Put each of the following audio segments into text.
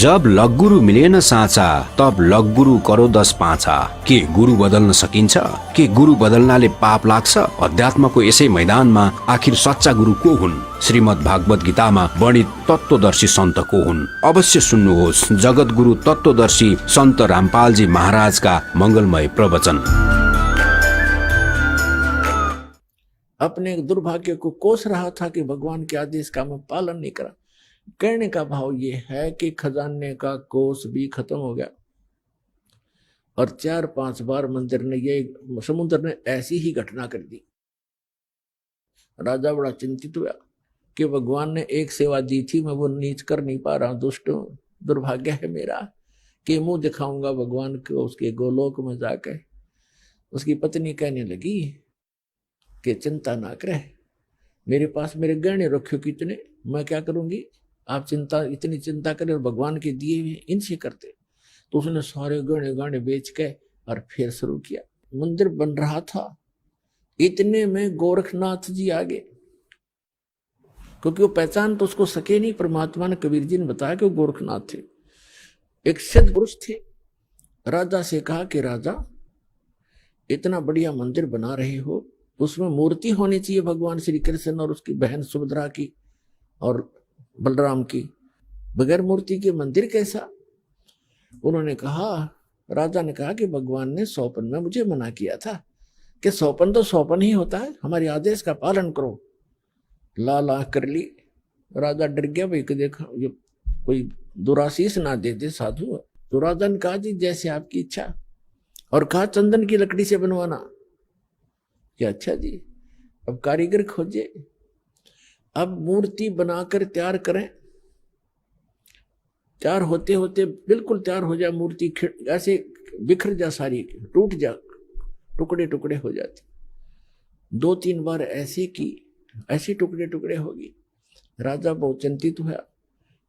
जब लग्गुरु मिलेन साँचा तब लग्गुरु करो 10 पाँचा। के गुरु बदल्न सकिन्छ? के गुरु बदल्नाले पाप लाग्छ? अध्यात्मको यसै मैदानमा आखिर सच्चा गुरु को हुन्? श्रीमद् भागवत गीतामा वर्णित तत्वदर्शी सन्त को हुन्? अवश्य सुन्नुहोस् जगत गुरु तत्वदर्शी सन्त रामपालजी महाराजका मंगलमय प्रवचन। अपने दुर्भाग्य को कोस रहा था कि भगवान के आदेश का मैं पालन नहीं करा। कहने का भाव ये है कि खजाने का कोस भी खत्म हो गया और 4-5 बार मंदिर ने ये समुद्र ने ऐसी ही घटना कर दी। राजा बड़ा चिंतित हुआ कि भगवान ने एक सेवा दी थी, मैं वो नीच कर नहीं पा रहा। दुष्ट दुर्भाग्य है मेरा कि मुंह दिखाऊंगा भगवान को उसके गोलोक में जाकर। उसकी पत्नी कहने लगी कि चिंता ना करे, मेरे पास मेरे गहने रखे कितने, मैं क्या करूंगी, आप इतनी चिंता करें और भगवान के दिए हुए इनसे करते। तो उसने सारे गहने बेच के और फिर शुरू किया। मंदिर बन रहा था, इतने में गोरखनाथ जी आ गए, क्योंकि वो पहचान तो उसको सके नहीं। परमात्मा ने, कबीर जी ने बताया कि वो गोरखनाथ थे, एक सिद्ध पुरुष थे। राजा से कहा कि राजा इतना बढ़िया मंदिर बना रहे हो, उसमें मूर्ति होनी चाहिए भगवान श्री कृष्ण और उसकी बहन सुभद्रा की और बलराम की। बगैर मूर्ति के मंदिर कैसा? उन्होंने कहा, राजा ने कहा कि भगवान ने सौपन में मुझे मना किया था कि सौपन तो सौपन ही होता है, हमारे आदेश का पालन करो। लाल आंख कर ली। राजा डर गया, भाई कि देखा ये कोई दुराशीष ना दे दे साधु। तो राजा ने कहा, जी जैसे आपकी इच्छा, और कहा चंदन की लकड़ी से बनवाना। क्या? अच्छा जी। अब कारीगर खोजे, अब मूर्ति बनाकर तैयार करें। तैयार होते होते बिल्कुल तैयार हो जाए मूर्ति, ऐसे बिखर जा, सारी टूट जा, टुकड़े टुकड़े हो जाती। 2-3 बार ऐसे की, ऐसे टुकड़े टुकड़े होगी। राजा बहुत चिंतित हुआ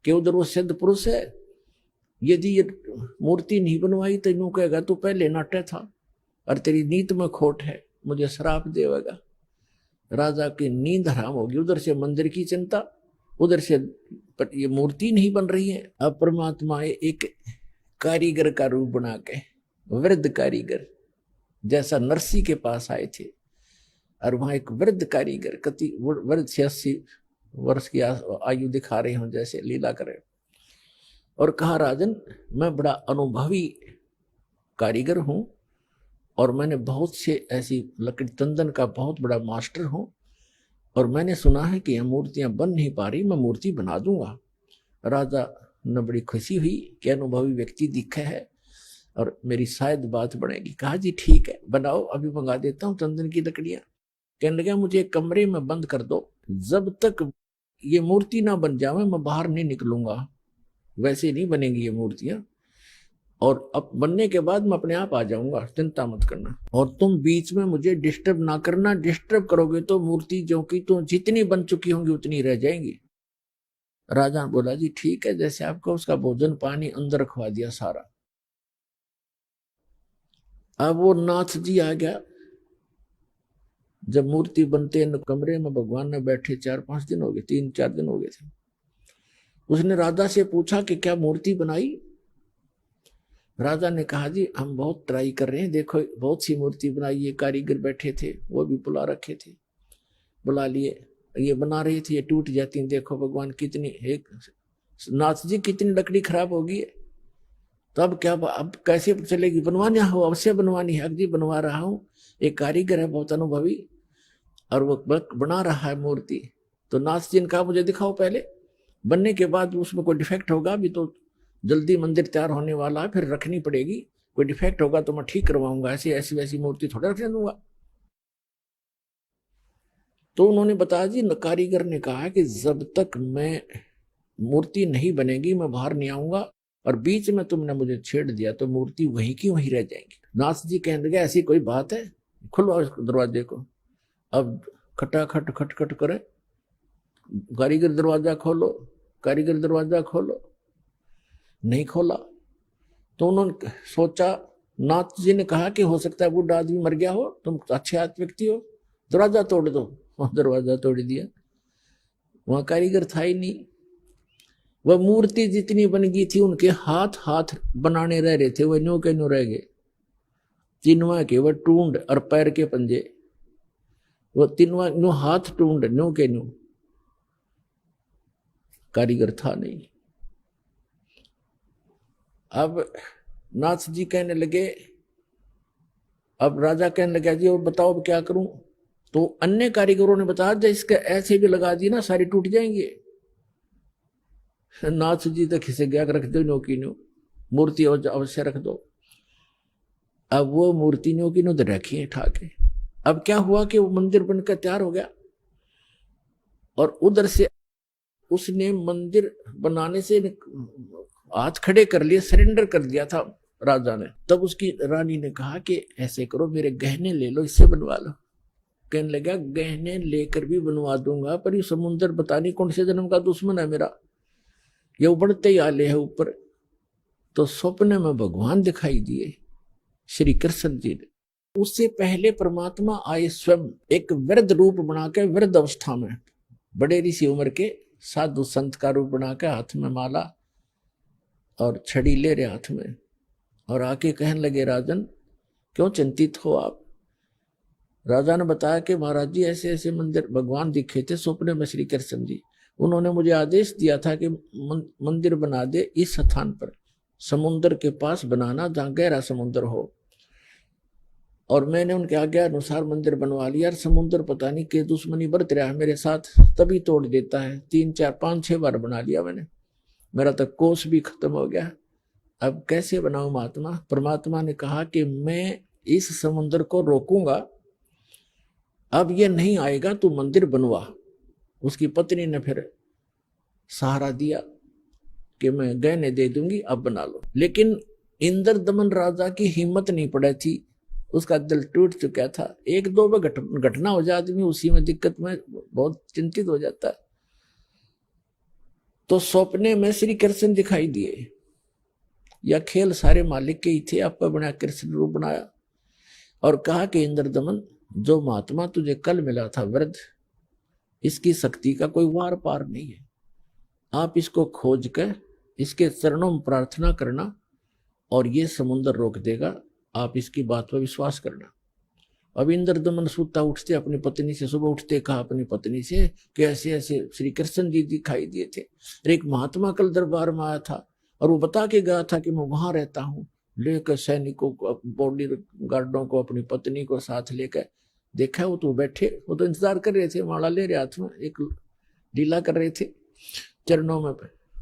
कि उधर वो सिद्ध पुरुष है, यदि ये मूर्ति नहीं बनवाई तो यूं कहेगा तू पहले नाटे था और तेरी नीत में खोट है, मुझे श्राप देगा। राजा की नींद हराम होगी। उधर से मंदिर की चिंता, उधर से ये मूर्ति नहीं बन रही है। अब परमात्मा एक कारीगर का रूप बना के, वृद्ध कारीगर जैसा नरसी के पास आए थे, और वहां एक वृद्ध कारीगर, कति वृद्ध 86 वर्ष की आयु दिखा रहे हो जैसे लीला करे, और कहा, राजन मैं बड़ा अनुभवी कारीगर हूं और मैंने बहुत से ऐसी लकड़ी तंदन का बहुत बड़ा मास्टर हूं, और मैंने सुना है कि यह मूर्तियां बन नहीं पा रही, मैं मूर्ति बना दूंगा। राजा ने बड़ी खुशी हुई कि अनुभवी व्यक्ति दिखा है और मेरी शायद बात बनेगी। कहा, जी ठीक है, बनाओ, अभी मंगा देता हूँ चंदन की लकड़ियां। कहने लगा, मुझे एक कमरे में बंद कर दो, जब तक ये मूर्ति ना बन जाए मैं बाहर नहीं निकलूंगा। वैसे नहीं बनेंगी ये मूर्तियां, और अब बनने के बाद मैं अपने आप आ जाऊंगा, चिंता मत करना। और तुम बीच में मुझे डिस्टर्ब ना करना, डिस्टर्ब करोगे तो मूर्ति जो की तो जितनी बन चुकी होंगी उतनी रह जाएंगी। राजा ने बोला, जी ठीक है, जैसे आपको। उसका भोजन पानी अंदर रखवा दिया सारा। अब वो नाथ जी आ गया। जब मूर्ति बनते कमरे में भगवान ने बैठे 4-5 दिन हो गए, 3-4 दिन हो गए थे। उसने राजा से पूछा कि क्या मूर्ति बनाई? राजा ने कहा, जी हम बहुत ट्राई कर रहे हैं, देखो बहुत सी मूर्ति बनाई। ये कारीगर बैठे थे, वो भी बुला रखे थे, बुला लिए, ये बना रही थी, ये टूट जाती। देखो भगवान कितनी, एक नाथ जी कितनी लकड़ी खराब होगी। तो अब क्या, अब कैसे चलेगी? बनवानी हो, अवश्य बनवानी है। जी बनवा रहा हूँ, एक कारीगर है बहुत अनुभवी और वो बना रहा है मूर्ति। तो नाथ जी ने कहा, मुझे दिखाओ पहले, बनने के बाद उसमें कोई डिफेक्ट होगा, अभी तो जल्दी मंदिर तैयार होने वाला है, फिर रखनी पड़ेगी, कोई डिफेक्ट होगा तो मैं ठीक करवाऊंगा, ऐसी ऐसी वैसी मूर्ति थोड़ा रखने दूंगा। तो उन्होंने बताया, जी कारीगर ने कहा कि जब तक मैं मूर्ति नहीं बनेगी मैं बाहर नहीं आऊंगा, और बीच में तुमने मुझे छेड़ दिया तो मूर्ति वहीं की वहीं रह जाएंगी। नाथ जी कहने लगे, ऐसी कोई बात है, खुलवाओ इस दरवाजे को। अब खटाखट खटखट करे, कारीगर दरवाजा खोलो, कारीगर दरवाजा खोलो। नहीं खोला। तो उन्होंने सोचा, नाथ जी ने कहा कि हो सकता है बूढ़ा आदमी मर गया हो, तुम अच्छे आत्म व्यक्ति हो, दरवाजा तोड़ दो। दरवाजा तोड़ दिया। वहां कारीगर था ही नहीं। वह मूर्ति जितनी बन गई थी उनके हाथ हाथ बनाने रह रहे थे, वह न्यू के न्यू रह गए। तीनवा के वह टूंड और पैर के पंजे, वो तीनवा न्यू हाथ टूंड न्यू के न्यू, कारीगर था नहीं। अब नाथ जी कहने लगे, अब राजा कहने लगा जी और बताओ अब क्या करूं। तो अन्य कारीगरों ने बताया जब इसके ऐसे भी लगा दी ना सारी टूट जाएंगे। नाथ जी तो खिसे गया, रख दो नो की नो, मूर्ति अवश्य रख दो। अब वो मूर्ति नो की नो तो रखी है ठाके। अब क्या हुआ कि वो मंदिर बनकर तैयार हो गया और उधर से उसने मंदिर बनाने से हाथ खड़े कर लिए, सरेंडर कर दिया था राजा ने। तब उसकी रानी ने कहा कि ऐसे करो मेरे गहने ले लो, इससे बनवा लो। कहने लगा गहने लेकर भी बनवा दूंगा, पर ये समुद्र पता नहीं कौन से जन्म का दुश्मन है मेरा, ये उबड़ते ही आले है ऊपर। तो स्वप्न में भगवान दिखाई दिए श्री कृष्ण जी ने। उससे पहले परमात्मा आए स्वयं एक वृद्ध रूप बनाकर, वृद्ध अवस्था में बड़े ऋषि उम्र के साधु संत का रूप बनाकर, हाथ में माला और छड़ी ले रहे हाथ में, और आके कहने लगे राजन क्यों चिंतित हो आप। राजा ने बताया कि महाराज जी ऐसे ऐसे मंदिर भगवान दिखे थे स्वप्न में श्री कृष्ण जी, उन्होंने मुझे आदेश दिया था कि मंदिर बना दे इस स्थान पर, समुद्र के पास बनाना जहां गहरा समुद्र हो। और मैंने उनके आज्ञा अनुसार मंदिर बनवा लिया। और समुद्र पता नहीं के दुश्मनी बरत रहा है मेरे साथ, तभी तोड़ देता है। 3 4 5 6 बार बना लिया मैंने, मेरा तो कोष भी खत्म हो गया। अब कैसे बनाऊं महात्मा। परमात्मा ने कहा कि मैं इस समुद्र को रोकूंगा, अब ये नहीं आएगा, तू मंदिर बनवा। उसकी पत्नी ने फिर सहारा दिया कि मैं गहने दे दूंगी, अब बना लो। लेकिन इंद्र दमन राजा की हिम्मत नहीं पड़ी थी, उसका दिल टूट चुका था। 1 2 में घटना हो जाती आदमी उसी में दिक्कत में बहुत चिंतित हो जाता है। तो सपने में श्री कृष्ण दिखाई दिए। यह खेल सारे मालिक के ही थे, आपका बना कृष्ण रूप बनाया और कहा कि इंद्र दमन जो महात्मा तुझे कल मिला था वृद्ध, इसकी शक्ति का कोई वार पार नहीं है। आप इसको खोज कर इसके चरणों में प्रार्थना करना और ये समुद्र रोक देगा, आप इसकी बात पर विश्वास करना। अब इंद्र दमन सूता उठते अपनी पत्नी से, सुबह उठते कहा अपनी पत्नी से कि ऐसे ऐसे श्री कृष्ण जी दिखाई दिए थे, एक महात्मा कल दरबार में आया था और वो बता के गया था कि मैं वहां रहता हूँ। लेकर सैनिकों को, बॉडी गार्डों को, अपनी पत्नी को साथ लेकर देखा, वो तो बैठे, वो तो इंतजार कर रहे थे, माला ले रहे हाथ में, एक लीला कर रहे थे। चरणों में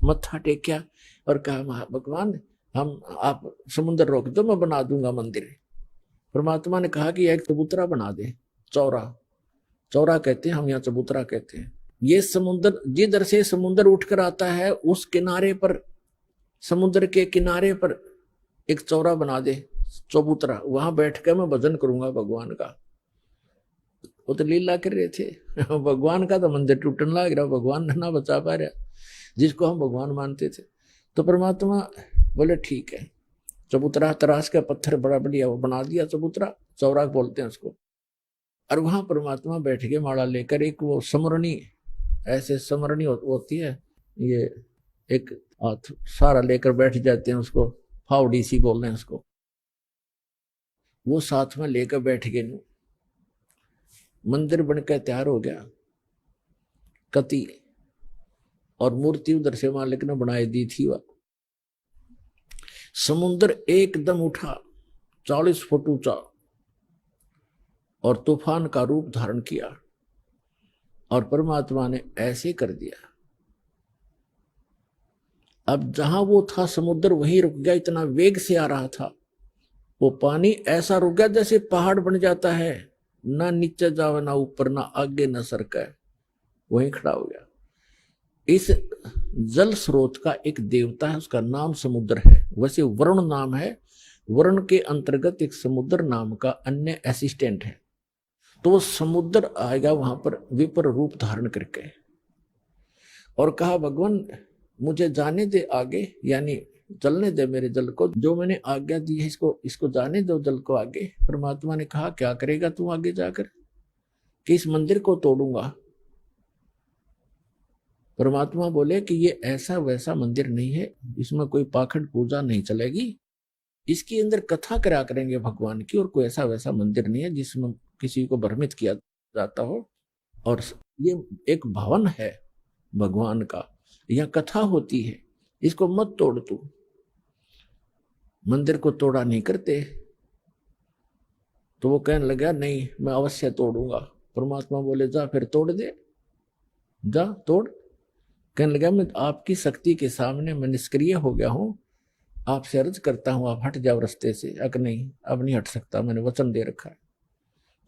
मत्था टेकिया और कहा भगवान हम आप समुद्र रोक दो, मैं बना दूंगा मंदिर। परमात्मा ने कहा कि एक चबूतरा बना दे, चौरा, चौरा कहते हैं हम यहाँ, चबूतरा कहते हैं। ये समुद्र जिधर से समुद्र उठकर आता है उस किनारे पर, समुद्र के किनारे पर एक चौरा बना दे, चबूतरा, वहां बैठ कर मैं भजन करूंगा भगवान का। वो तो लीला कर रहे थे भगवान का तो मंदिर टूटने लग रहा, भगवान ना बचा पा रहा जिसको हम भगवान मानते थे। तो परमात्मा बोले ठीक है, चबूतरा तराश का पत्थर बड़ा बढ़िया वो बना दिया, चबूतरा, चौरा बोलते हैं उसको। और वहां परमात्मा बैठ के माला लेकर, एक वो समरणी, ऐसे समरणी होती है, ये एक हाथ सारा लेकर बैठ जाते हैं, उसको फावड़ी सी बोल रहे हैं उसको, वो साथ में लेकर बैठ गए। मंदिर बनकर तैयार हो गया कति, और मूर्ति उधर से मालिक ने बनाई दी थी। वह समुद्र एकदम उठा 40 फुट ऊंचा और तूफान का रूप धारण किया, और परमात्मा ने ऐसे कर दिया। अब जहां वो था समुद्र वहीं रुक गया, इतना वेग से आ रहा था वो पानी, ऐसा रुक गया जैसे पहाड़ बन जाता है, ना नीचे जावे ना ऊपर, ना आगे ना सरका, वहीं खड़ा हो गया। इस जल स्रोत का एक देवता है, उसका नाम समुद्र है। वैसे वरुण नाम है, वरुण के अंतर्गत एक समुद्र नाम का अन्य असिस्टेंट है। तो वो समुद्र आएगा वहां पर विपर रूप धारण करके, और कहा भगवान मुझे जाने दे आगे, यानी चलने दे मेरे जल को, जो मैंने आज्ञा दी है इसको जाने दो जल को आगे। परमात्मा ने कहा क्या करेगा तू आगे जाकर, कि इस मंदिर को तोड़ूंगा। परमात्मा बोले कि ये ऐसा वैसा मंदिर नहीं है, इसमें कोई पाखंड पूजा नहीं चलेगी, इसके अंदर कथा करा करेंगे भगवान की, और कोई ऐसा वैसा मंदिर नहीं है जिसमें किसी को भ्रमित किया जाता हो। और ये एक भवन है भगवान का, यह कथा होती है, इसको मत तोड़ तू। मंदिर को तोड़ा नहीं करते। तो वो कहने लगा नहीं मैं अवश्य तोड़ूंगा। परमात्मा बोले जा फिर तोड़ दे, जा तोड़। कहने लगा मैं आपकी शक्ति के सामने मैं निष्क्रिय हो गया हूं, आपसे अर्ज करता हूं आप हट जाओ रास्ते से। अक नहीं अब नहीं हट सकता, मैंने वचन दे रखा है।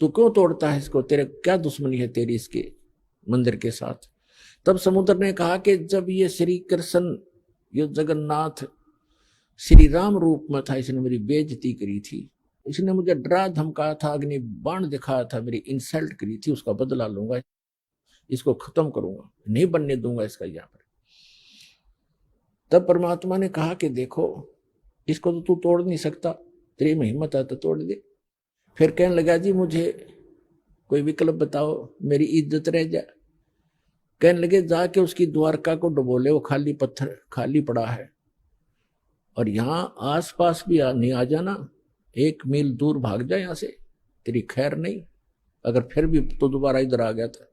तू क्यों तोड़ता है इसको, तेरे क्या दुश्मनी है तेरी इसके मंदिर के साथ। तब समुद्र ने कहा कि जब ये श्री कृष्ण ये जगन्नाथ श्री राम रूप में था, इसने मेरी बेइज्जती करी थी, इसने मुझे डरा धमकाया था, अग्नि बाण दिखाया था, मेरी इंसल्ट करी थी, उसका बदला लूंगा, इसको खत्म करूंगा, नहीं बनने दूंगा इसका यहाँ पर। तब परमात्मा ने कहा कि देखो इसको तो तू तोड़ नहीं सकता, तेरी में हिम्मत है तो तोड़ दे। फिर कहने लगा जी मुझे कोई विकल्प बताओ, मेरी इज्जत रह जाए। कहने लगे जाके उसकी द्वारका को डुबो ले, वो खाली पत्थर खाली पड़ा है, और यहाँ आसपास भी नहीं आ जाना, 1 मील दूर भाग जा यहाँ से, तेरी खैर नहीं। अगर फिर भी तो दोबारा इधर आ गया था।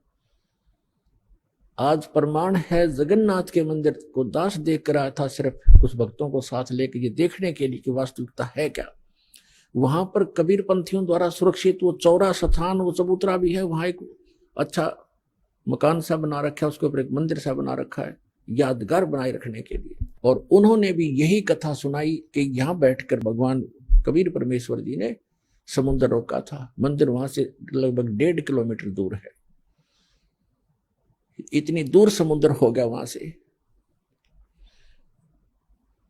आज प्रमाण है जगन्नाथ के मंदिर को दास देख कर आया था, सिर्फ कुछ भक्तों को साथ लेकर ये देखने के लिए कि वास्तविकता है क्या। वहां पर कबीर पंथियों द्वारा सुरक्षित वो चौरा स्थान, वो चबूतरा भी है, वहां एक अच्छा मकान सा बना रखा है, उसके ऊपर एक मंदिर सा बना रखा है यादगार बनाए रखने के लिए। और उन्होंने भी यही कथा सुनाई कि यहाँ बैठकर भगवान कबीर परमेश्वर जी ने समुद्र रोका था। मंदिर वहां से लगभग 1.5 किलोमीटर दूर है, इतनी दूर समुद्र हो गया वहां से।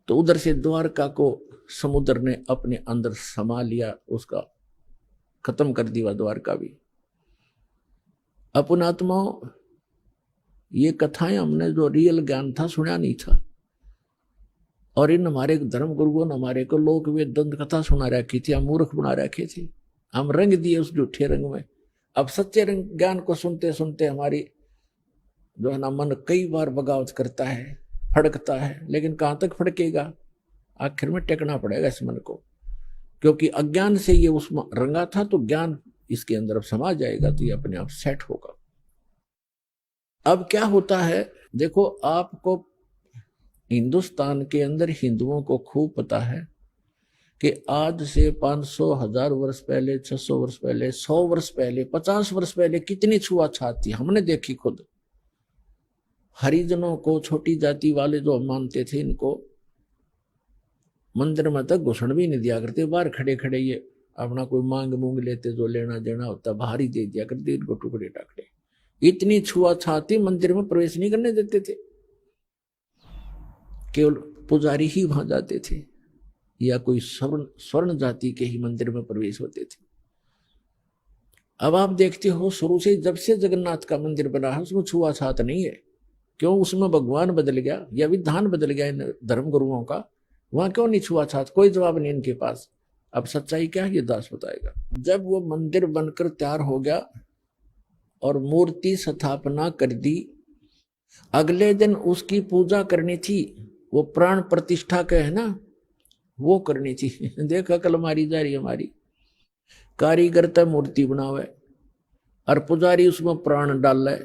तो उधर से द्वारका को समुद्र ने अपने अंदर समा लिया, उसका खत्म कर दिया द्वारका भी। अपन आत्माओं ये कथाएं हमने जो रियल ज्ञान था सुना नहीं था, और इन हमारे धर्म गुरुओं ने हमारे को लोक वे दंत कथा सुना रखी थी, हम मूर्ख बना रखे थे, हम रंग दिए उस झूठे रंग में। अब सच्चे रंग ज्ञान को सुनते सुनते हमारी जो है ना मन कई बार बगावत करता है, फड़कता है, लेकिन कहां तक फड़केगा, आखिर में टेकना पड़ेगा इस मन को, क्योंकि अज्ञान से ये उसमें रंगा था, तो ज्ञान इसके अंदर अब समा जाएगा, तो ये अपने आप सेट होगा। अब क्या होता है देखो, आपको हिंदुस्तान के अंदर हिंदुओं को खूब पता है कि आज से 500 1000 वर्ष पहले, 600 वर्ष पहले, 100 वर्ष पहले, 50 वर्ष पहले कितनी छुआछात थी, हमने देखी खुद। हरिजनों को, छोटी जाति वाले जो मानते थे, इनको मंदिर में तक घुसण भी नहीं दिया करते, बाहर खड़े खड़े ये अपना कोई मांग मूंग लेते, जो लेना देना होता बाहर ही दे दिया करते, इनको टुकड़े टाकड़े। इतनी छुआछात थी, मंदिर में प्रवेश नहीं करने देते थे, केवल पुजारी ही वहां जाते थे, या कोई स्वर्ण जाति के ही मंदिर में प्रवेश होते थे। अब आप देखते हो शुरू से जब से जगन्नाथ का मंदिर बना है उसमें छुआछात नहीं है। क्यों? उसमें भगवान बदल गया या विधान बदल गया इन धर्म गुरुओं का, वहां क्यों नहीं छुआछात? कोई जवाब नहीं इनके पास। अब सच्चाई क्या है ये दास बताएगा। जब वो मंदिर बनकर तैयार हो गया और मूर्ति स्थापना कर दी, अगले दिन उसकी पूजा करनी थी, वो प्राण प्रतिष्ठा का है ना, वो करनी थी। देखा कल मारी जा रही हमारी कारीगर तय मूर्ति बनावे और पुजारी उसमें प्राण डाल है,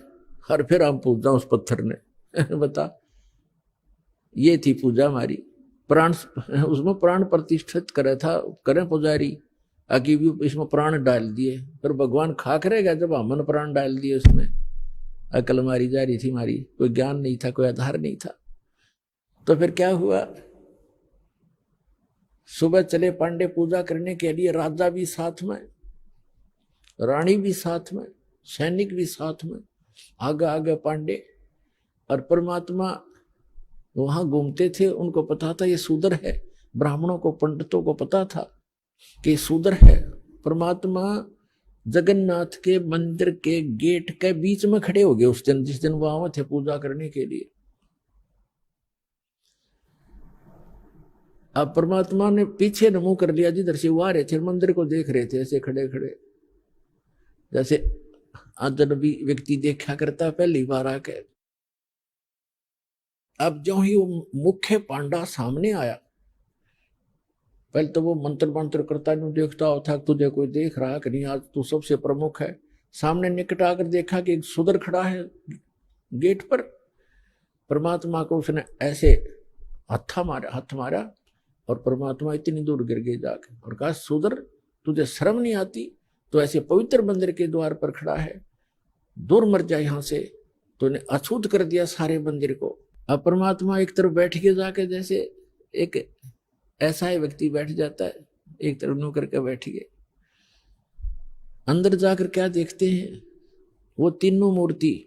और फिर हम पूजा उस पत्थर ने। बता, ये थी पूजा हमारी। प्राण उसमें प्राण प्रतिष्ठित करे था, करें पुजारी, आगे भी इसमें प्राण डाल दिए, फिर भगवान खा करेगा जब हमने प्राण डाल दिए उसमें। अकल मारी जा रही थी हमारी, कोई ज्ञान नहीं था, कोई आधार नहीं था। तो फिर क्या हुआ, सुबह चले पांडे पूजा करने के लिए, राजा भी साथ में, रानी भी साथ में, सैनिक भी साथ में, आगे आगे पांडे। और परमात्मा वहां घूमते थे, उनको पता था ये शूद्र है, ब्राह्मणों को, पंडितों को पता था कि शूद्र है। परमात्मा जगन्नाथ के मंदिर के गेट के बीच में खड़े हो गए उस दिन, जिस दिन वहां थे पूजा करने के लिए। अब परमात्मा ने पीछे मुंह कर लिया, जिधर से वो आ रहे थे मंदिर को देख रहे थे, ऐसे खड़े खड़े, जैसे अजनबी व्यक्ति देखा करता पहली बार आके। अब जो ही वो मुख्य पांडा सामने आया, पहले तो वो मंत्र मंत्र करता नहीं देखता होता तुझे कोई देख रहा है कि नहीं, आज तू सबसे प्रमुख है। सामने निकट आकर देखा कि एक शूद्र खड़ा है गेट पर। परमात्मा को उसने ऐसे हाथ मारा और परमात्मा इतनी दूर गिर गए जाके और कहा, शूद्र तुझे शर्म नहीं आती? तो ऐसे पवित्र मंदिर के द्वार पर खड़ा है, दूर मर जा यहाँ से। तूने अछूत कर दिया सारे मंदिर को। अब परमात्मा एक तरफ बैठ के जाके, जैसे एक ऐसा ही व्यक्ति बैठ जाता है, एक तरफ नु करके बैठ गए। अंदर जाकर क्या देखते हैं, वो तीनों मूर्ति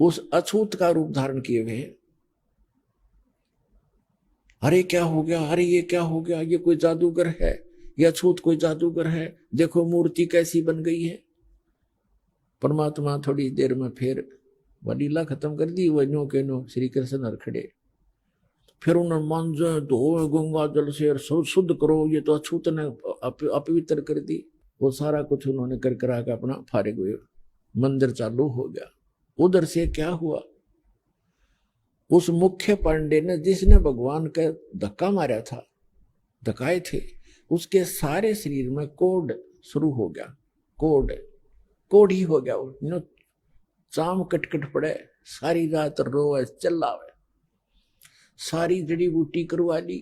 उस अछूत का रूप धारण किए हुए हैं। अरे क्या हो गया, अरे ये क्या हो गया, ये कोई जादूगर है, ये अछूत कोई जादूगर है, देखो मूर्ति कैसी बन गई है। परमात्मा थोड़ी देर में फिर वह लीला खत्म कर दी। वो नो के नो श्री कृष्ण हर खड़े, फिर उन्होंने मांझे धो गंगा जल से शुद्ध करो, ये तो अछूत ने अपवित्र कर दी। वो सारा कुछ उन्होंने कर करा के अपना फारिग हुए, मंदिर चालू हो गया। उधर से क्या हुआ, उस मुख्य पांडे ने जिसने भगवान का धक्का मारा था, धक्काए थे, उसके सारे शरीर में कोढ़ शुरू हो गया। कोढ़ ही हो गया, चाम कटकट पड़े, सारी रात रोए चिल्लावे, सारी जड़ी बूटी करवा ली,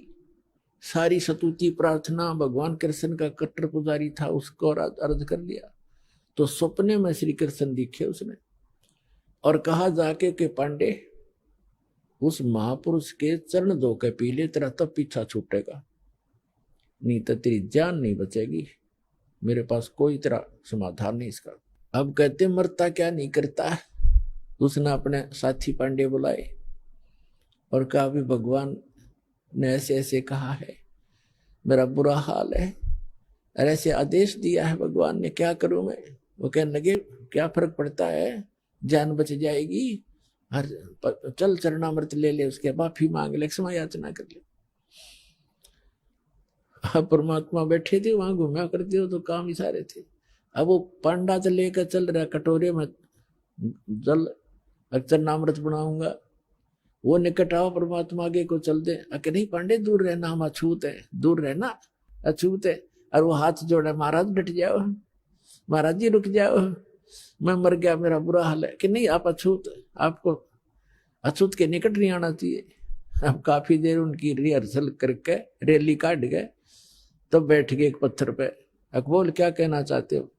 सारी सतुति प्रार्थना। भगवान कृष्ण का कट्टर पुजारी था, उसको अर्ज कर लिया। तो सपने में श्री कृष्ण दिखे उसने और कहा जाके कि पांडे उस महापुरुष के चरण धो के पी ले, तेरा तब पीछा छूटेगा, नहीं तो तेरी जान नहीं बचेगी। मेरे पास कोई तेरा समाधान नहीं इसका। अब कहते मरता क्या नहीं करता। उसने अपने साथी पांडे बुलाए और कहा भी भगवान ने ऐसे ऐसे कहा है, मेरा बुरा हाल है और ऐसे आदेश दिया है भगवान ने, क्या करूं मैं। वो कहने लगे क्या फर्क पड़ता है, जान बच जाएगी, हर चल चरणामृत ले ले, उसके माफी मांग ले, क्षमा याचना कर ले। अब परमात्मा बैठे थे वहां, घूमा करते हो तो काम ही सारे थे। अब वो पांडा से लेकर चल रहा कटोरे में जल चरणामृत बनाऊंगा, वो निकट आओ परमात्मा आगे को चल दे। अके नहीं पांडे दूर रहना, हम अछूत है, दूर रहना, अछूत है। और वो हाथ जोड़ा, महाराज डट जाओ, महाराज जी रुक जाओ, मैं मर गया, मेरा बुरा हाल है। कि नहीं आप अछूत, आपको अछूत के निकट नहीं आना चाहिए। अब काफी देर उनकी रिहर्सल करके रैली काट गए, तब बैठ गए एक पत्थर पे। अकबोल क्या कहना चाहते हो?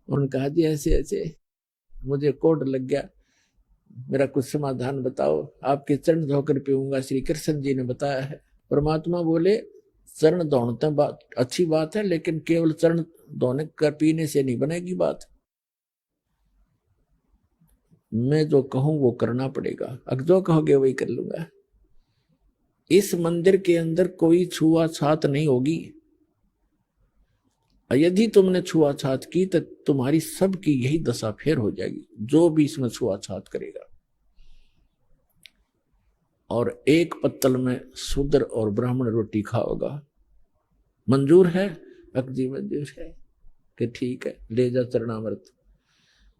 उन्होंने कहा जी ऐसे ऐसे मुझे कोढ़ लग गया, मेरा कुछ समाधान बताओ, आपके चरण धोकर पीऊंगा, श्री कृष्ण जी ने बताया है। परमात्मा बोले चरण धोने बात अच्छी बात है, लेकिन केवल चरण धोने कर पीने से नहीं बनेगी बात। मैं जो कहूं वो करना पड़ेगा, अगर जो कहोगे वही कर लूंगा। इस मंदिर के अंदर कोई छुआछात नहीं होगी, यदि तुमने छुआछात की तो तुम्हारी सबकी यही दशा फेर हो जाएगी, जो भी इसमें छुआछात करेगा। और एक पत्तल में शूद्र और ब्राह्मण रोटी खाओगा, मंजूर है? अकजी मंजूर है। कि ठीक है, ले जा चरणामृत।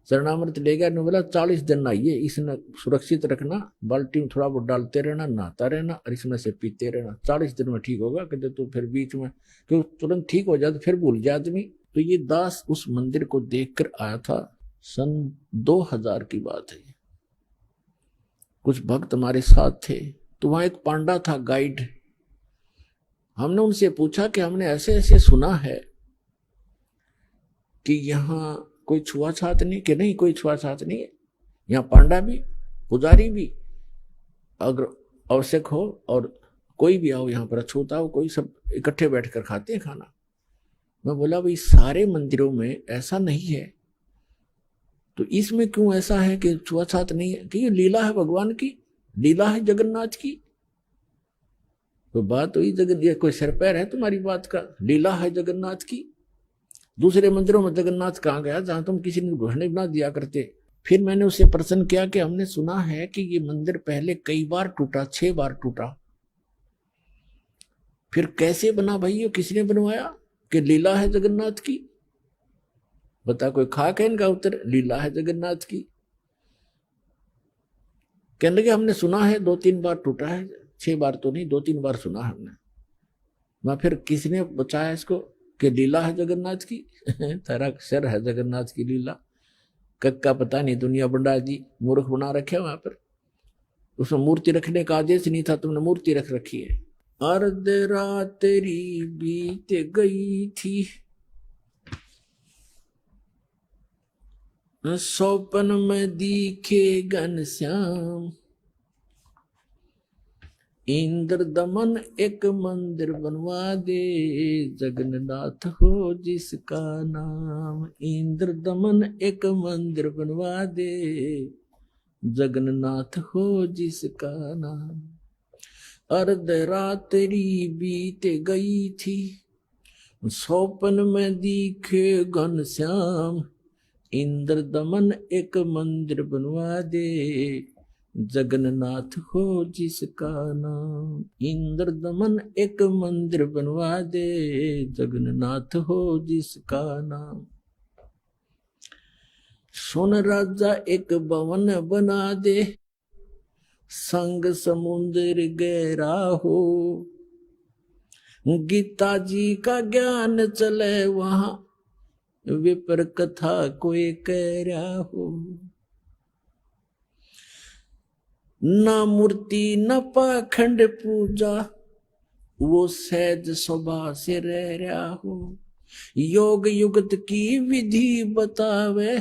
चरणामृत ले गया, ने बोला 40 दिन नहाइए, इसने सुरक्षित रखना, बाल्टी में थोड़ा बहुत डालते रहना, नहाता रहना और इसमें से पीते रहना, 40 दिन में ठीक होगा। कहते तो फिर बीच में क्यों तुरंत ठीक हो जाए तो फिर भूल जाए आदमी। तो ये दास उस मंदिर को देखकर आया था, सन 2000 की बात है। कुछ भक्त हमारे साथ थे, तो वहां एक पांडा था गाइड। हमने उनसे पूछा कि हमने ऐसे ऐसे सुना है कि यहाँ कोई छुआछात नहीं। कि नहीं कोई छुआछात नहीं है, यहाँ पांडा भी पुजारी भी अगर आवश्यक हो और कोई भी आओ यहाँ पर अछूता हो, कोई सब इकट्ठे बैठकर खाते हैं खाना। मैं बोला भाई सारे मंदिरों में ऐसा नहीं है, तो इसमें क्यों ऐसा है कि छुआछात नहीं है? कि ये लीला है भगवान की, लीला है जगन्नाथ की। तो बात हुई जगन, ये कोई सिर पैर है तुम्हारी बात का? लीला है जगन्नाथ की। दूसरे मंदिरों में जगन्नाथ कहाँ गया जहां तुम किसी ने घोषणा ना दिया करते? फिर मैंने उससे प्रश्न किया कि हमने सुना है कि ये मंदिर पहले कई बार टूटा, 6 बार टूटा, फिर कैसे बना भाई, ये किसने बनवाया? कि लीला है जगन्नाथ की। बता कोई खाक है इनका उत्तर, लीला है जगन्नाथ की। कहने लगे हमने सुना है 2-3 बार टूटा है, 6 बार तो नहीं, 2-3 बार सुना हमने। मैं फिर किसने बताया इसको कि लीला है जगन्नाथ की? तेरा अक्षर है जगन्नाथ की लीला, कक्का पता नहीं, दुनिया बंडा जी मूर्ख बना रखे वहां पर। उसमें मूर्ति रखने का आदेश नहीं था, तुमने मूर्ति रख रखी है। अर्ध रात्रि बीत गई थी, सौपन में दिखे घनश्याम, इंद्र दमन एक मंदिर बनवा दे, जगन्नाथ हो जिसका नाम। इंद्र दमन एक मंदिर बनवा दे, जगन्नाथ हो जिसका नाम। अर्ध रात्रि बीत गई थी, सौपन में दिखे घनश्याम, इंद्र दमन एक मंदिर बनवा दे, जगन्नाथ हो जिसका नाम। इंद्र दमन एक मंदिर बनवा दे, जगन्नाथ हो जिसका नाम। सुन राजा एक भवन बना दे, संग समुद्र गहरा हो, गीता जी का ज्ञान चले वहां, विपर कथा कोई कह रहा हो। ना मूर्ति न पाखंड पूजा, वो सहज स्वभाव से रह रहा हो। योग युगत की विधि बतावे,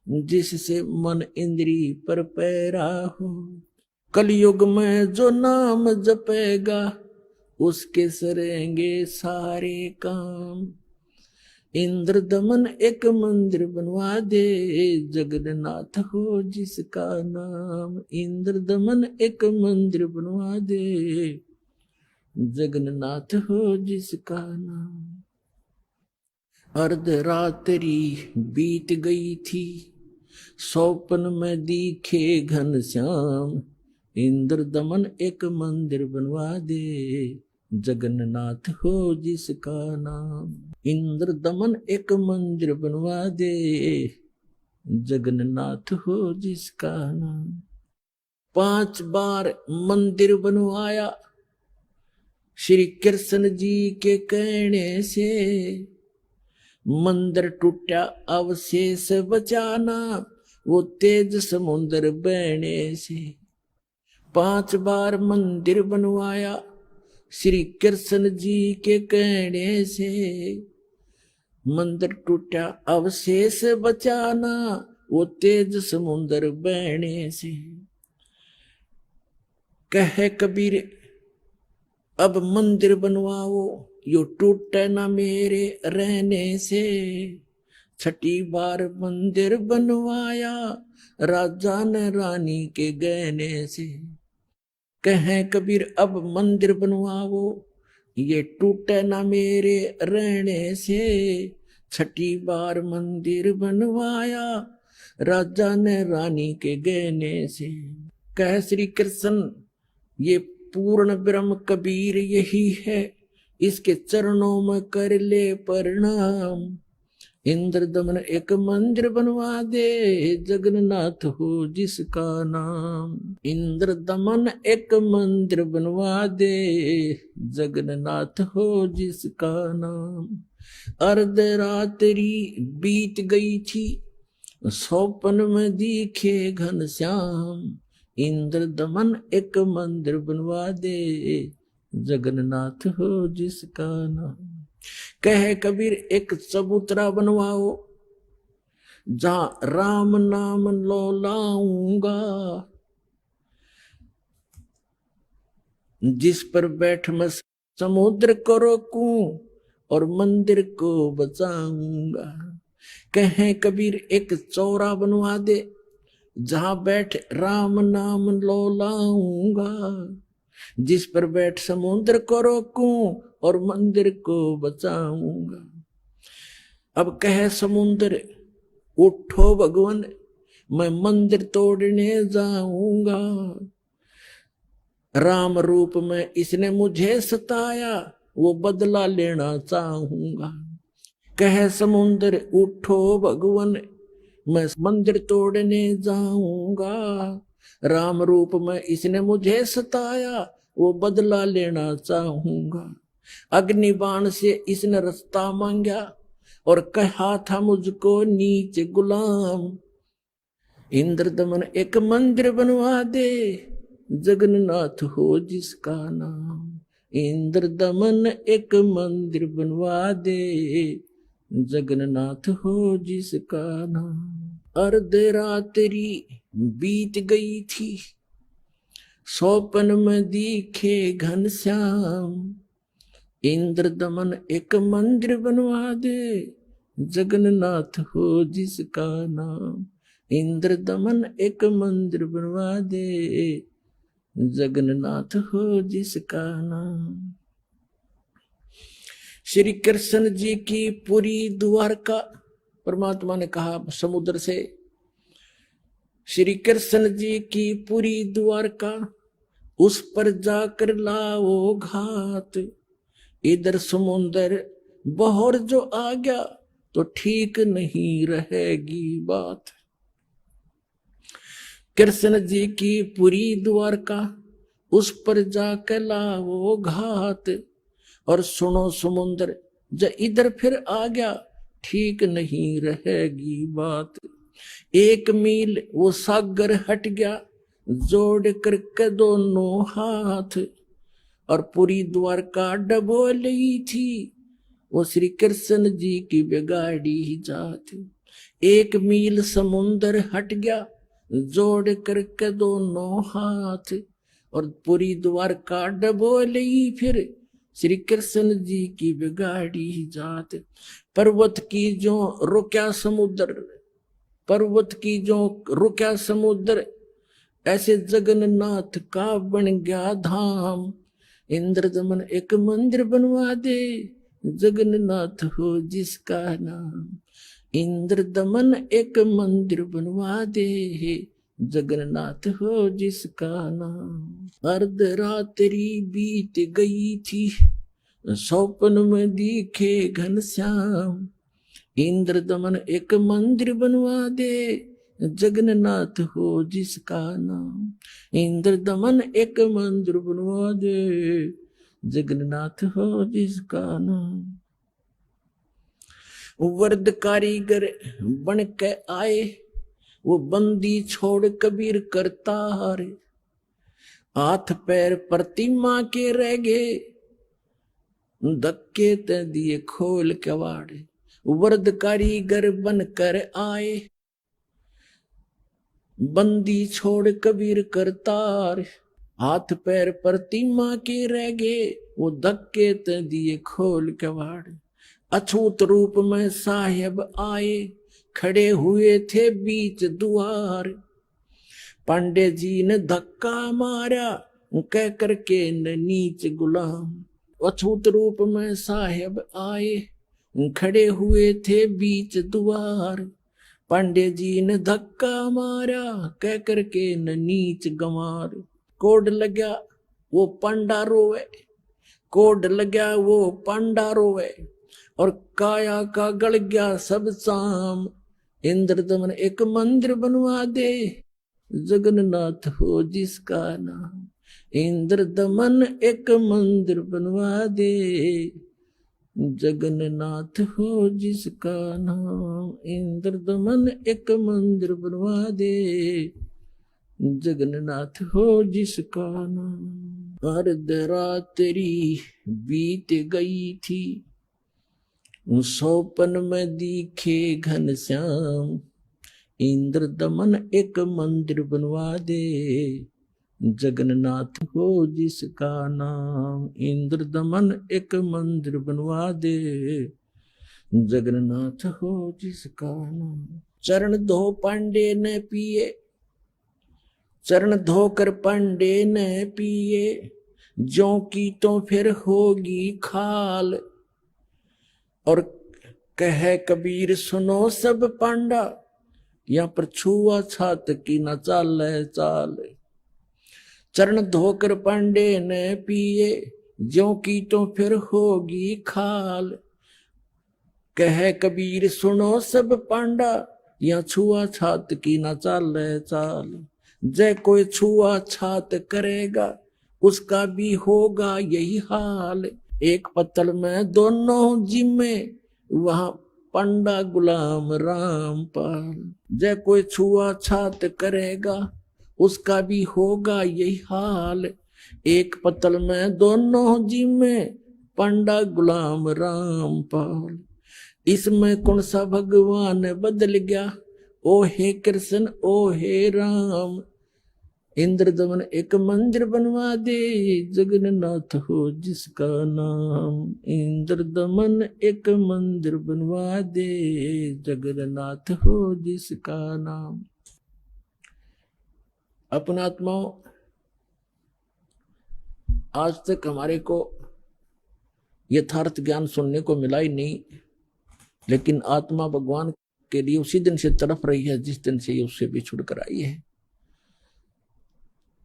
जिससे मन इंद्री पर पैरा हो। कलयुग में जो नाम जपेगा, उसके सरेंगे सारे काम। इंद्र दमन एक मंदिर बनवा दे, जगन्नाथ हो जिसका नाम। इंद्र दमन एक मंदिर बनवा दे, जगन्नाथ हो जिसका नाम। अर्ध रात्रि बीत गई थी, सौपन में दिखे घनश्याम, इंद्र दमन एक मंदिर बनवा दे, जगन्नाथ हो जिसका नाम। इंद्र दमन एक मंदिर बनवा दे, जगन्नाथ हो जिसका नाम। 5 बार मंदिर बनवाया, श्री कृष्ण जी के कहने से। मंदिर टूटा अवशेष बचाना, वो तेज समुद्र बहने से। 5 बार मंदिर बनवाया, श्री कृष्ण जी के कहने से। मंदिर टूटा अवशेष बचाना, वो तेज समुद्र बहने से। कहे कबीर अब मंदिर बनवाओ, यो टूटे ना मेरे रहने से। 6ठी बार मंदिर बनवाया, राजा ने रानी के गहने से। कहें कबीर अब मंदिर बनवाओ, ये टूटे ना मेरे रहने से। 6ठी बार मंदिर बनवाया, राजा ने रानी के गहने से। कह श्री कृष्ण ये पूर्ण ब्रह्म कबीर यही है, इसके चरणों में कर ले प्रणाम। इंद्र दमन एक मंदिर बनवा दे, जगन्नाथ हो जिसका नाम। इंद्र दमन एक मंदिर बनवा दे, जगन्नाथ हो जिसका नाम। अर्ध रात्रि बीत गई थी, सौपन में दिखे घनश्याम। इंद्र दमन एक मंदिर बनवा दे, जगन्नाथ हो जिसका नाम। कहे कबीर एक चबूतरा बनवाओ, जहां राम नाम लो लाऊंगा। जिस पर बैठ मैं समुद्र को रोकूं, और मंदिर को बचाऊंगा। कहे कबीर एक चौरा बनवा दे, जहां बैठ राम नाम लो लाऊंगा। जिस पर बैठ समुद्र को रोकूं, और मंदिर को बचाऊंगा। अब कहे समुद्र उठो भगवान, मैं मंदिर तोड़ने जाऊंगा। राम रूप में इसने मुझे सताया, वो बदला लेना चाहूंगा। कहे समुद्र उठो भगवान, मैं मंदिर तोड़ने जाऊंगा। राम रूप में इसने मुझे सताया, वो बदला लेना चाहूंगा। अग्नि बाण से इसने रास्ता मांगा और कहा था मुझको नीच गुलाम। इंद्रदमन एक मंदिर बनवा दे, जगन्नाथ हो जिसका नाम। इंद्रदमन एक मंदिर बनवा दे, जगन्नाथ हो जिसका नाम। अर्धरात्रि बीत गई थी, स्वप्न में दिखे घनश्याम। इंद्रदमन एक मंदिर बनवा दे, जगन्नाथ हो जिसका नाम। इंद्रदमन एक मंदिर बनवा दे, जगन्नाथ हो जिसका नाम। श्री कृष्ण जी की पूरी द्वारका, परमात्मा ने कहा समुद्र से, श्री कृष्ण जी की पूरी द्वारका उस पर जाकर लाओ घात। इधर समुद्र बहर जो आ गया तो ठीक नहीं रहेगी बात। कृष्ण जी की पूरी द्वारका उस पर जाकर लाओ घात। और सुनो समुद्र जब इधर फिर आ गया ठीक नहीं रहेगी बात। 1 मील वो सागर हट गया, जोड़ करके दोनों हाथ। और पूरी द्वारका डबो ली थी, वो श्री कृष्ण जी की बिगाड़ी जात। 1 मील समुद्र हट गया, जोड़ करके दोनों हाथ। और पूरी द्वारका डबो ली फिर श्री कृष्ण जी की बिगाड़ी जात। पर्वत की जो रुक्या समुद्र, पर्वत की जो रुक्या समुद्र, ऐसे जगन्नाथ का बन गया धाम। इंद्रदमन एक मंदिर बनवा दे, जगन्नाथ हो जिसका नाम। इंद्रदमन एक मंदिर बनवा दे, जगन्नाथ हो जिसका नाम। अर्धरात्रि बीत गई थी, स्वप्न में दिखे घनश्याम। इंद्रदमन एक मंदिर बनवा दे, जगन्नाथ हो जिसका नाम। इंद्रदमन एक मंदिर बनवा दे, जगन्नाथ हो जिसका नाम। वर्द कारीगर बन के आए, वो बंदी छोड़ कबीर करतार। हाथ पैर प्रतिमा के रह गए, धक्के ते दिए खोल कवाड़। वर्द कारीगर बन कर आए, बंदी छोड़ कबीर करतार। हाथ पैर प्रतिमा के रह गए, वो धक्के ते दिए खोल कवाड़। अछूत रूप में साहेब आए, खड़े हुए थे बीच द्वार। पांडे जी ने धक्का मारा, कह करके न नीच गुलाम। अछूत रूप में साहेब आए, खड़े हुए थे बीच द्वार। पांडे जी ने धक्का मारा, कह करके न नीच गंवार। कोड लग्या वो पांडा रोवे, कोड लग्या वो पांडा रोवे। और काया का गल गया सब साम। इंद्रदमन एक मंदिर बनवा दे, जगन्नाथ हो जिसका नाम। इंद्रदमन एक मंदिर बनवा दे, जगन्नाथ हो जिसका नाम। इंद्रदमन एक मंदिर बनवा दे, जगन्नाथ हो जिसका नाम। अर्धरात्रि बीत गई थी, स्वप्न में दिखे घनश्याम। इंद्रदमन एक मंदिर बनवा दे, जगन्नाथ हो जिसका नाम। इंद्रदमन एक मंदिर बनवा दे, जगन्नाथ हो जिसका नाम। चरण धो पांडे ने पिए, चरण धोकर पांडे ने पिए। ज्यों की तो फिर होगी खाल। और कहे कबीर सुनो सब पांडा, यहाँ पर छुआ छात की न चाल चाल। चरण धोकर पांडे ने पिए, ज्यों की तो फिर होगी खाल। कहे कबीर सुनो सब पांडा, यहाँ छुआ छात की न चाल चाल। जय कोई छुआ छात करेगा उसका भी होगा यही हाल। एक पत्तल में दोनों जिम्मे वहां पंडा गुलाम रामपाल। जय कोई छुआ छात करेगा उसका भी होगा यही हाल। एक पत्तल में दोनों जिम्मे पंडा गुलाम रामपाल। इसमें कौन सा भगवान बदल गया ओ हे कृष्ण ओ हे राम। इंद्र दमन एक मंदिर बनवा दे जगन्नाथ हो जिसका नाम। इंद्र दमन एक मंदिर बनवा दे जगन्नाथ हो जिसका नाम। अपना आत्माओं, आज तक हमारे को यथार्थ ज्ञान सुनने को मिला ही नहीं, लेकिन आत्मा भगवान के लिए उसी दिन से तड़प रही है जिस दिन से ये उससे बिछुड़ कर आई है।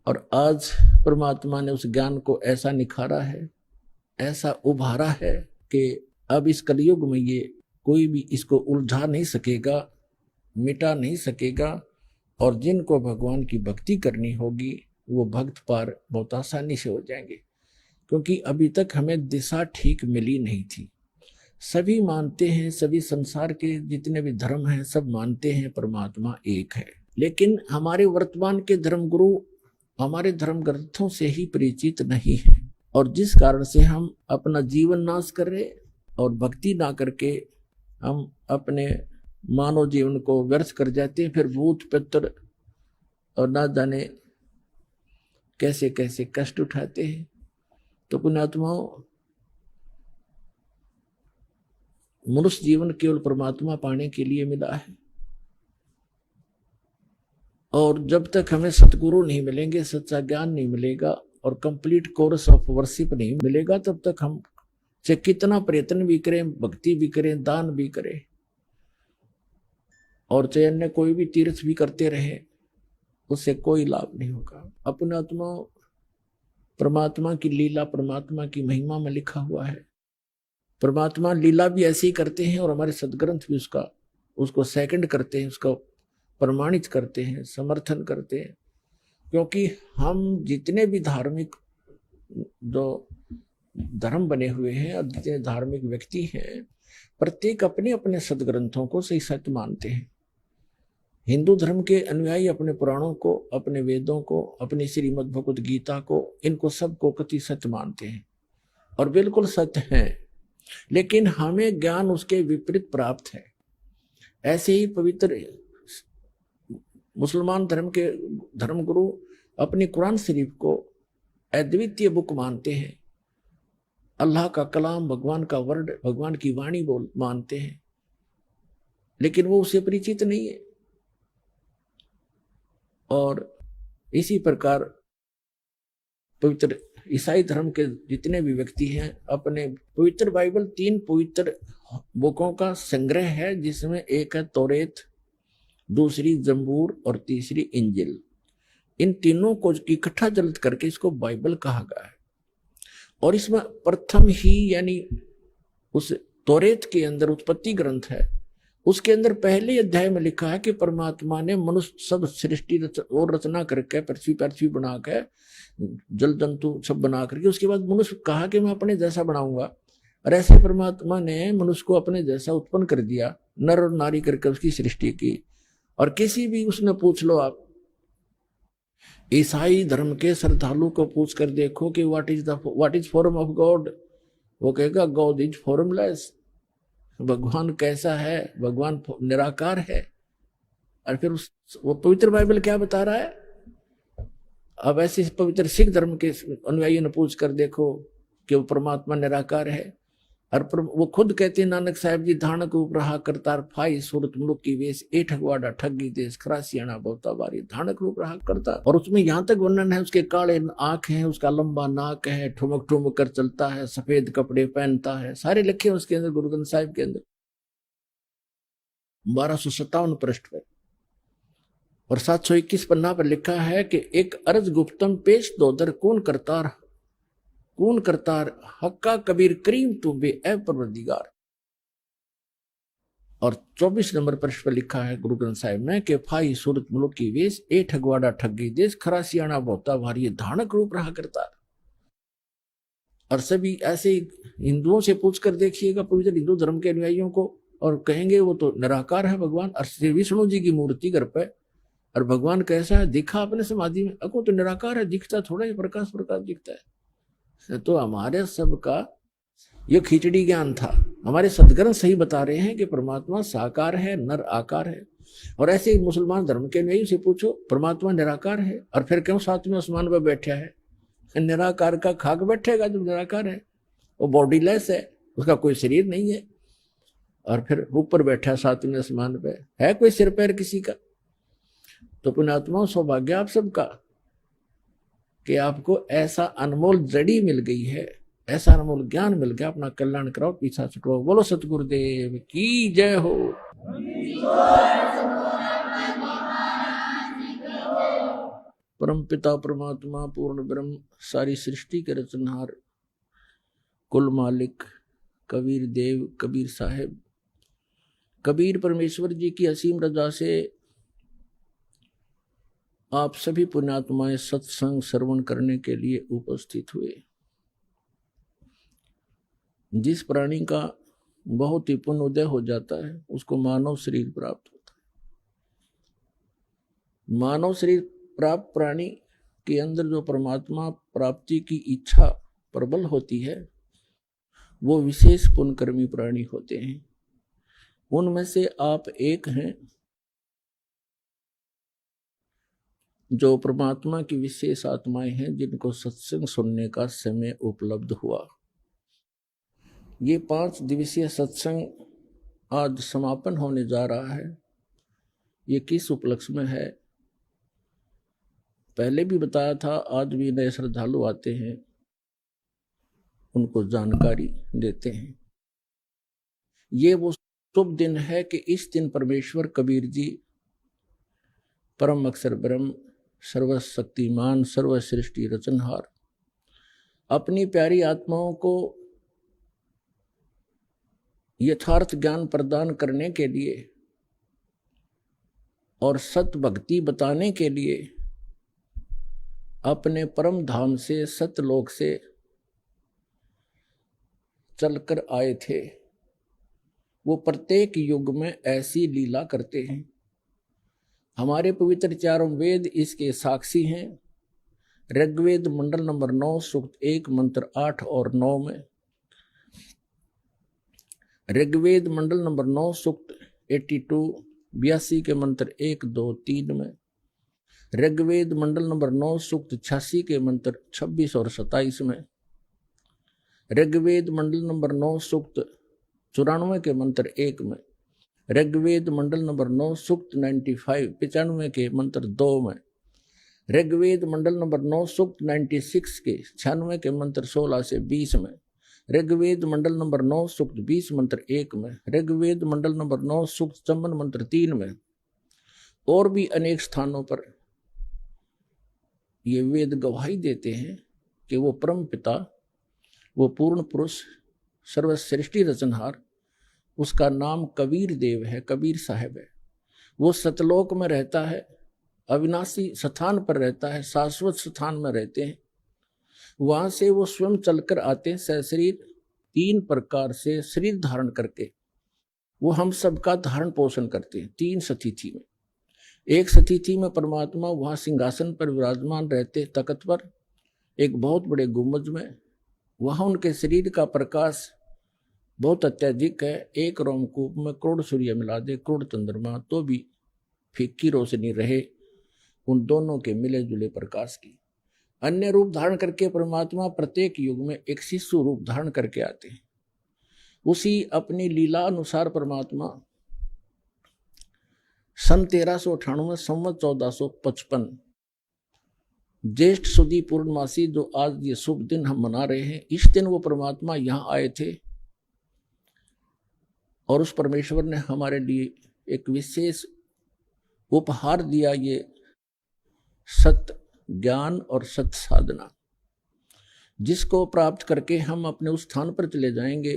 और आज परमात्मा ने उस ज्ञान को ऐसा निखारा है, ऐसा उभारा है कि अब इस कलयुग में ये कोई भी इसको उलझा नहीं सकेगा, मिटा नहीं सकेगा। और जिनको भगवान की भक्ति करनी होगी वो भक्त पार बहुत आसानी से हो जाएंगे, क्योंकि अभी तक हमें दिशा ठीक मिली नहीं थी। सभी मानते हैं, सभी संसार के जितने भी धर्म हैं सब मानते हैं परमात्मा एक है, लेकिन हमारे वर्तमान के धर्मगुरु हमारे धर्म ग्रंथों से ही परिचित नहीं है, और जिस कारण से हम अपना जीवन नाश कर रहे और भक्ति ना करके हम अपने मानव जीवन को व्यर्थ कर जाते हैं। फिर भूत पितर और ना जाने कैसे कैसे कष्ट उठाते हैं। तो पुण्यात्माओं, मनुष्य जीवन केवल परमात्मा पाने के लिए मिला है, और जब तक हमें सतगुरु नहीं मिलेंगे, सच्चा ज्ञान नहीं मिलेगा और कंप्लीट कोर्स ऑफ वर्शिप नहीं मिलेगा, तब तक हम चाहे कितना प्रयत्न भी करें, भक्ति भी करें, दान भी करें और चाहे अन्य कोई भी तीर्थ भी करते रहे, उससे कोई लाभ नहीं होगा। अपने आत्मा परमात्मा की लीला, परमात्मा की महिमा में लिखा हुआ है। परमात्मा लीला भी ऐसे ही करते हैं और हमारे सदग्रंथ भी उसको सेकंड करते हैं, उसको प्रमाणित करते हैं, समर्थन करते हैं। क्योंकि हम जितने भी धार्मिक जो धर्म बने हुए हैं और जितने धार्मिक व्यक्ति हैं, प्रत्येक अपने अपने सदग्रंथों को सही सत्य मानते हैं। हिंदू धर्म के अनुयायी अपने पुराणों को, अपने वेदों को, अपनी श्रीमद् भगवद गीता को, इनको सबको कति सत्य मानते हैं और बिल्कुल सत्य हैं, लेकिन हमें ज्ञान उसके विपरीत प्राप्त है। ऐसे ही पवित्र मुसलमान धर्म के धर्मगुरु अपनी कुरान शरीफ को अद्वितीय बुक मानते हैं, अल्लाह का कलाम, भगवान का वर्ड, भगवान की वाणी बोल मानते हैं, लेकिन वो उससे परिचित नहीं है। और इसी प्रकार पवित्र ईसाई धर्म के जितने भी व्यक्ति हैं, अपने पवित्र बाइबल 3 पवित्र बुकों का संग्रह है, जिसमें एक है तौरेत, दूसरी जंबूर और तीसरी इंजिल। इन तीनों को इकट्ठा जल्द करके इसको बाइबल कहा गया है। और इसमें प्रथम ही यानी उस तौरेत के अंदर उत्पत्ति ग्रंथ है, उसके अंदर पहले अध्याय में लिखा है कि परमात्मा ने मनुष्य सब सृष्टि और रचना करके पृथ्वी बना के जल जंतु सब बना करके उसके बाद मनुष्य कहा कि मैं अपने जैसा बनाऊंगा, और ऐसे परमात्मा ने मनुष्य को अपने जैसा उत्पन्न कर दिया, नर और नारी करके उसकी सृष्टि की। और किसी भी उसने पूछ लो आप ईसाई धर्म के श्रद्धालु को पूछ कर देखो कि what is form of God, वो कहेगा गॉड इज फॉर्मलेस। भगवान कैसा है? भगवान निराकार है। और फिर वो पवित्र बाइबल क्या बता रहा है? अब ऐसे पवित्र सिख धर्म के अनुयायियों ने पूछ कर देखो कि वो परमात्मा निराकार है। और वो खुद कहते हैं नानक साहब जी, धानक उपरहा करतार फाई सूरत मुलुक की वेश ए ठगवाड़ा ठगी देश खरासियाना बहुता बारी, धानक रूप रहा करता। और उसमें यहाँ तक वर्णन है, उसके काले आंख हैं, उसका लंबा नाक है, ठुमक ठुमक कर चलता है, सफेद कपड़े पहनता है, सारे लिखे उसके अंदर गुरु ग्रंथ साहिब के अंदर 1257 पृष्ठ पर। और 721 पन्ना पर लिखा है कि एक अर्ज गुप्तम पेश दोदर कौन करतार हक्का कबीर करीम तू बे ए परवरदिगार। और 24 नंबर पृष्ठ पर लिखा है गुरु ग्रंथ साहिब में कि फाई सूरत मुल्क की वेश ए ठगवाड़ा ठग गई देश खरा सियाना बहुता भारी धानक रूप रहा करता। और सभी ऐसे हिंदुओं से पूछ कर देखिएगा पवित्र हिंदू धर्म के अनुयायियों को, और कहेंगे वो तो निराकार है भगवान, और श्री विष्णु जी की मूर्ति घर पे, और भगवान कैसा है दिखा अपने समाधि में, अको तो निराकार है, दिखता थोड़ा ही प्रकाश प्रकाश दिखता है। तो हमारे सबका ये खिचड़ी ज्ञान था। हमारे सदग्रंथ सही बता रहे हैं कि परमात्मा साकार है, नर आकार है। और ऐसे ही मुसलमान धर्म के अनुयायी से पूछो परमात्मा निराकार है, और फिर क्यों सातवें आसमान पर बैठा है? निराकार का खाक बैठेगा जब निराकार है, वो बॉडीलेस है, उसका कोई शरीर नहीं है, और फिर ऊपर बैठा सातवें आसमान पे, है कोई सिर पैर किसी का? तो पुण्यात्मा सौभाग्य आप सबका कि आपको ऐसा अनमोल जड़ी मिल गई है, ऐसा अनमोल ज्ञान मिल गया। अपना कल्याण कराओ, पीछा छुटवाओ। बोलो सतगुरुदेव की जय हो। परम पिता परमात्मा पूर्ण ब्रह्म सारी सृष्टि के रचनहार कुल मालिक कबीर देव कबीर साहेब कबीर परमेश्वर जी की असीम रजा से आप सभी पुण्यात्माएं सत्संग श्रवण करने के लिए उपस्थित हुए। जिस प्राणी का बहुत ही पुण्य उदय हो जाता है उसको मानव शरीर प्राप्त होता है। मानव शरीर प्राप्त प्राणी के अंदर जो परमात्मा प्राप्ति की इच्छा प्रबल होती है वो विशेष पुण्यकर्मी प्राणी होते हैं। उनमें से आप एक हैं जो परमात्मा की विशेष आत्माएं हैं जिनको सत्संग सुनने का समय उपलब्ध हुआ। ये 5 दिवसीय सत्संग आज समापन होने जा रहा है। ये किस उपलक्ष्य में है पहले भी बताया था, आज भी नए श्रद्धालु आते हैं उनको जानकारी देते हैं। ये वो शुभ दिन है कि इस दिन परमेश्वर कबीर जी परम अक्षर ब्रह्म सर्वशक्तिमान सर्वसृष्टि रचनहार अपनी प्यारी आत्माओं को यथार्थ ज्ञान प्रदान करने के लिए और सत भक्ति बताने के लिए अपने परम धाम से सतलोक से चलकर आए थे। वो प्रत्येक युग में ऐसी लीला करते हैं। हमारे पवित्र चारों वेद इसके साक्षी हैं। ऋग्वेद मंडल नंबर 9 सूक्त 1 मंत्र 8 और 9 में, ऋग्वेद मंडल नंबर 9 सूक्त 82 के मंत्र 1 2 3 में, ऋग्वेद मंडल नंबर 9 सूक्त 86 के मंत्र 26 और 27 में, ऋग्वेद मंडल नंबर 9 सूक्त 94 के मंत्र 1 में, ऋग्वेद मंडल नंबर 9 सूक्त 95 के मंत्र 2 में, ऋग्वेद मंडल नंबर 9 सूक्त 96 के 96 के मंत्र 16 से 20 में, ऋग्वेद मंडल नंबर 9 सूक्त 20 मंत्र 1 में, ऋग्वेद मंडल नंबर 9 सूक्त 54 मंत्र 3 में, और भी अनेक स्थानों पर ये वेद गवाही देते हैं कि वो परम पिता, वो पूर्ण पुरुष सर्वश्रेष्ठी रचनहार, उसका नाम कबीर देव है, कबीर साहब है। वो सतलोक में रहता है, अविनाशी स्थान पर रहता है, शाश्वत स्थान में रहते हैं। वहां से वो स्वयं चलकर आते हैं सशरीर, 3 प्रकार से शरीर धारण करके वो हम सबका धारण पोषण करते हैं। 3 स्थिति में, एक स्थिति में परमात्मा वहां सिंहासन पर विराजमान रहते तख्त पर एक बहुत बड़े गुंबज में, वहां उनके शरीर का प्रकाश बहुत अत्यधिक है। एक रोमकूप में करोड़ सूर्य मिला दे, करोड़ चंद्रमा, तो भी फीकी रोशनी रहे उन दोनों के मिले जुले प्रकाश की। अन्य रूप धारण करके परमात्मा प्रत्येक युग में एक शिशु रूप धारण करके आते हैं। उसी अपनी लीला अनुसार परमात्मा सन 1398 संवत 1455 ज्येष्ठ सुदी पूर्णमासी, जो आज ये शुभ दिन हम मना रहे हैं, इस दिन वो परमात्मा यहाँ आए थे और उस परमेश्वर ने हमारे लिए एक विशेष उपहार दिया, ये सत्य ज्ञान और सत्य साधना, जिसको प्राप्त करके हम अपने उस स्थान पर चले जाएंगे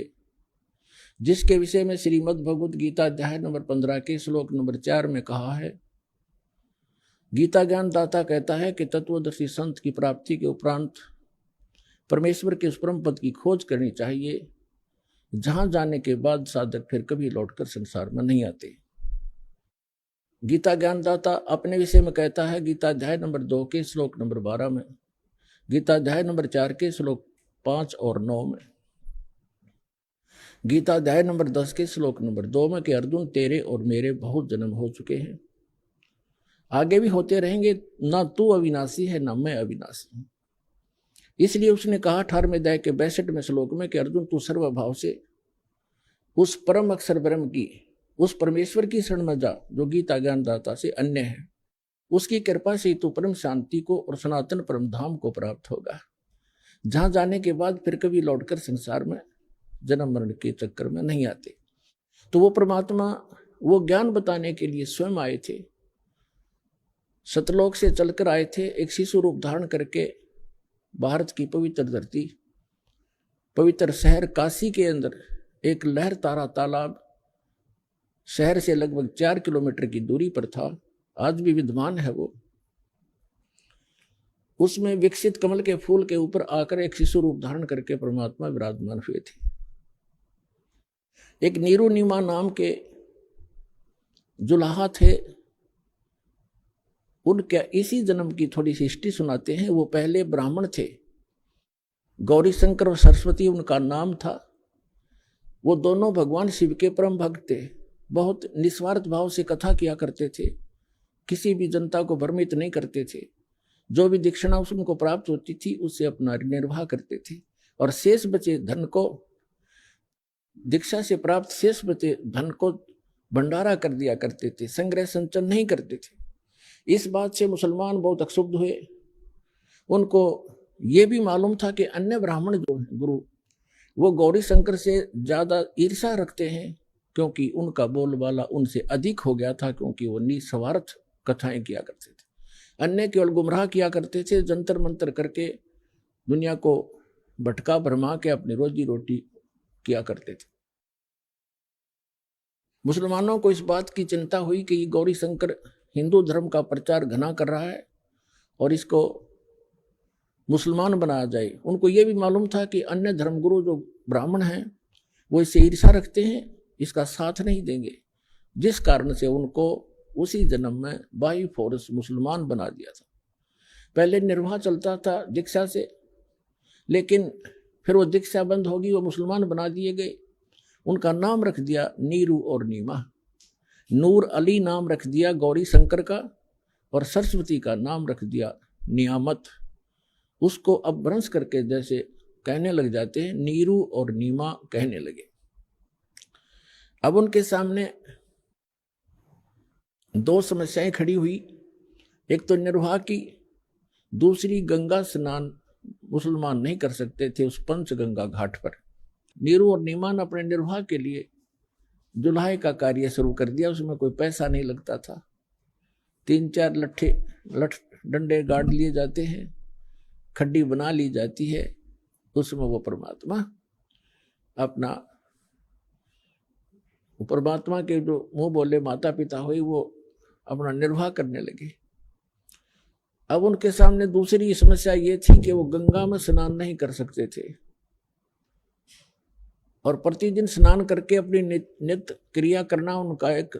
जिसके विषय में श्रीमद् भगवद गीता अध्याय नंबर 15 के श्लोक नंबर 4 में कहा है, गीता ज्ञान दाता कहता है कि तत्वदर्शी संत की प्राप्ति के उपरांत परमेश्वर के उस परम पद की खोज करनी चाहिए, जहां जाने के बाद साधक फिर कभी लौटकर संसार में नहीं आते। गीता ज्ञानदाता अपने विषय में कहता है, गीता अध्याय नंबर 2 के श्लोक नंबर 12 में, गीता अध्याय नंबर 4 के श्लोक 5 और 9 में, गीता अध्याय नंबर 10 के श्लोक नंबर 2 में कि अर्जुन तेरे और मेरे बहुत जन्म हो चुके हैं, आगे भी होते रहेंगे, ना तू अविनाशी है ना मैं अविनाशी हूं। इसलिए उसने कहा 18वें अध्याय के 62वें श्लोक में कि अर्जुन तू सर्वभाव से उस परम अक्षर ब्रह्म की, उस परमेश्वर की शरण में जा जो गीता ज्ञानदाता से अन्य है। उसकी कृपा से तू परम शांति को और सनातन परम धाम को प्राप्त होगा, जहां जाने के बाद फिर कभी लौटकर संसार में जन्म मरण के चक्कर में नहीं आते। तो वो परमात्मा वो ज्ञान बताने के लिए स्वयं आए थे, सतलोक से चलकर आए थे, एक शिशु रूप धारण करके भारत की पवित्र धरती, पवित्र शहर काशी के अंदर एक लहर तारा तालाब शहर से लगभग 4 किलोमीटर की दूरी पर था, आज भी विद्यमान है वो। उसमें विकसित कमल के फूल के ऊपर आकर एक शिशु रूप धारण करके परमात्मा विराजमान हुए थे। एक नीरू नीमा नाम के जुलाहा थे, उनके इसी जन्म की थोड़ी सी हिस्ट्री सुनाते हैं। वो पहले ब्राह्मण थे, गौरी शंकर और सरस्वती उनका नाम था। वो दोनों भगवान शिव के परम भक्त थे, बहुत निस्वार्थ भाव से कथा किया करते थे, किसी भी जनता को भ्रमित नहीं करते थे। जो भी दीक्षिणा उनको प्राप्त होती थी उससे अपना निर्वाह करते थे, और शेष बचे धन को, दीक्षा से प्राप्त शेष बचे धन को भंडारा कर दिया करते थे, संग्रह संचन नहीं करते थे। इस बात से मुसलमान बहुत अक्षुब्ध हुए। उनको ये भी मालूम था कि अन्य ब्राह्मण जो हैं गुरु, वो गौरी शंकर से ज्यादा ईर्षा रखते हैं, क्योंकि उनका बोलबाला उनसे अधिक हो गया था, क्योंकि वो निस्वार्थ कथाएं किया करते थे। अन्य केवल गुमराह किया करते थे, जंतर मंतर करके दुनिया को भटका भरमा के अपनी रोजी रोटी किया करते थे। मुसलमानों को इस बात की चिंता हुई कि गौरी शंकर हिंदू धर्म का प्रचार घना कर रहा है और इसको मुसलमान बनाया जाए। उनको ये भी मालूम था कि अन्य धर्मगुरु जो ब्राह्मण हैं वो इससे ईर्षा रखते हैं, इसका साथ नहीं देंगे, जिस कारण से उनको उसी जन्म में बाई फोर्स मुसलमान बना दिया था। पहले निर्वाह चलता था दीक्षा से, लेकिन फिर वो दीक्षा बंद होगी, वो मुसलमान बना दिए गए। उनका नाम रख दिया नीरू और नीमा। नूर अली नाम रख दिया गौरी शंकर का, और सरस्वती का नाम रख दिया नियामत। उसको अब भ्रंश करके जैसे कहने लग जाते हैं, नीरू और नीमा कहने लगे। अब उनके सामने दो समस्याएं खड़ी हुई, एक तो निर्वाह की, दूसरी गंगा स्नान मुसलमान नहीं कर सकते थे उस पंचगंगा घाट पर। नीरू और नीमा ने अपने निर्वाह के लिए जुलाहे का कार्य शुरू कर दिया। उसमें कोई पैसा नहीं लगता था, 3-4 डंडे गाड़ लिए जाते हैं, खड्डी बना ली जाती है, उसमें वो परमात्मा के जो मुंह बोले माता पिता हुए वो अपना निर्वाह करने लगे। अब उनके सामने दूसरी समस्या ये थी कि वो गंगा में स्नान नहीं कर सकते थे, और प्रतिदिन स्नान करके अपनी नित्य क्रिया करना उनका एक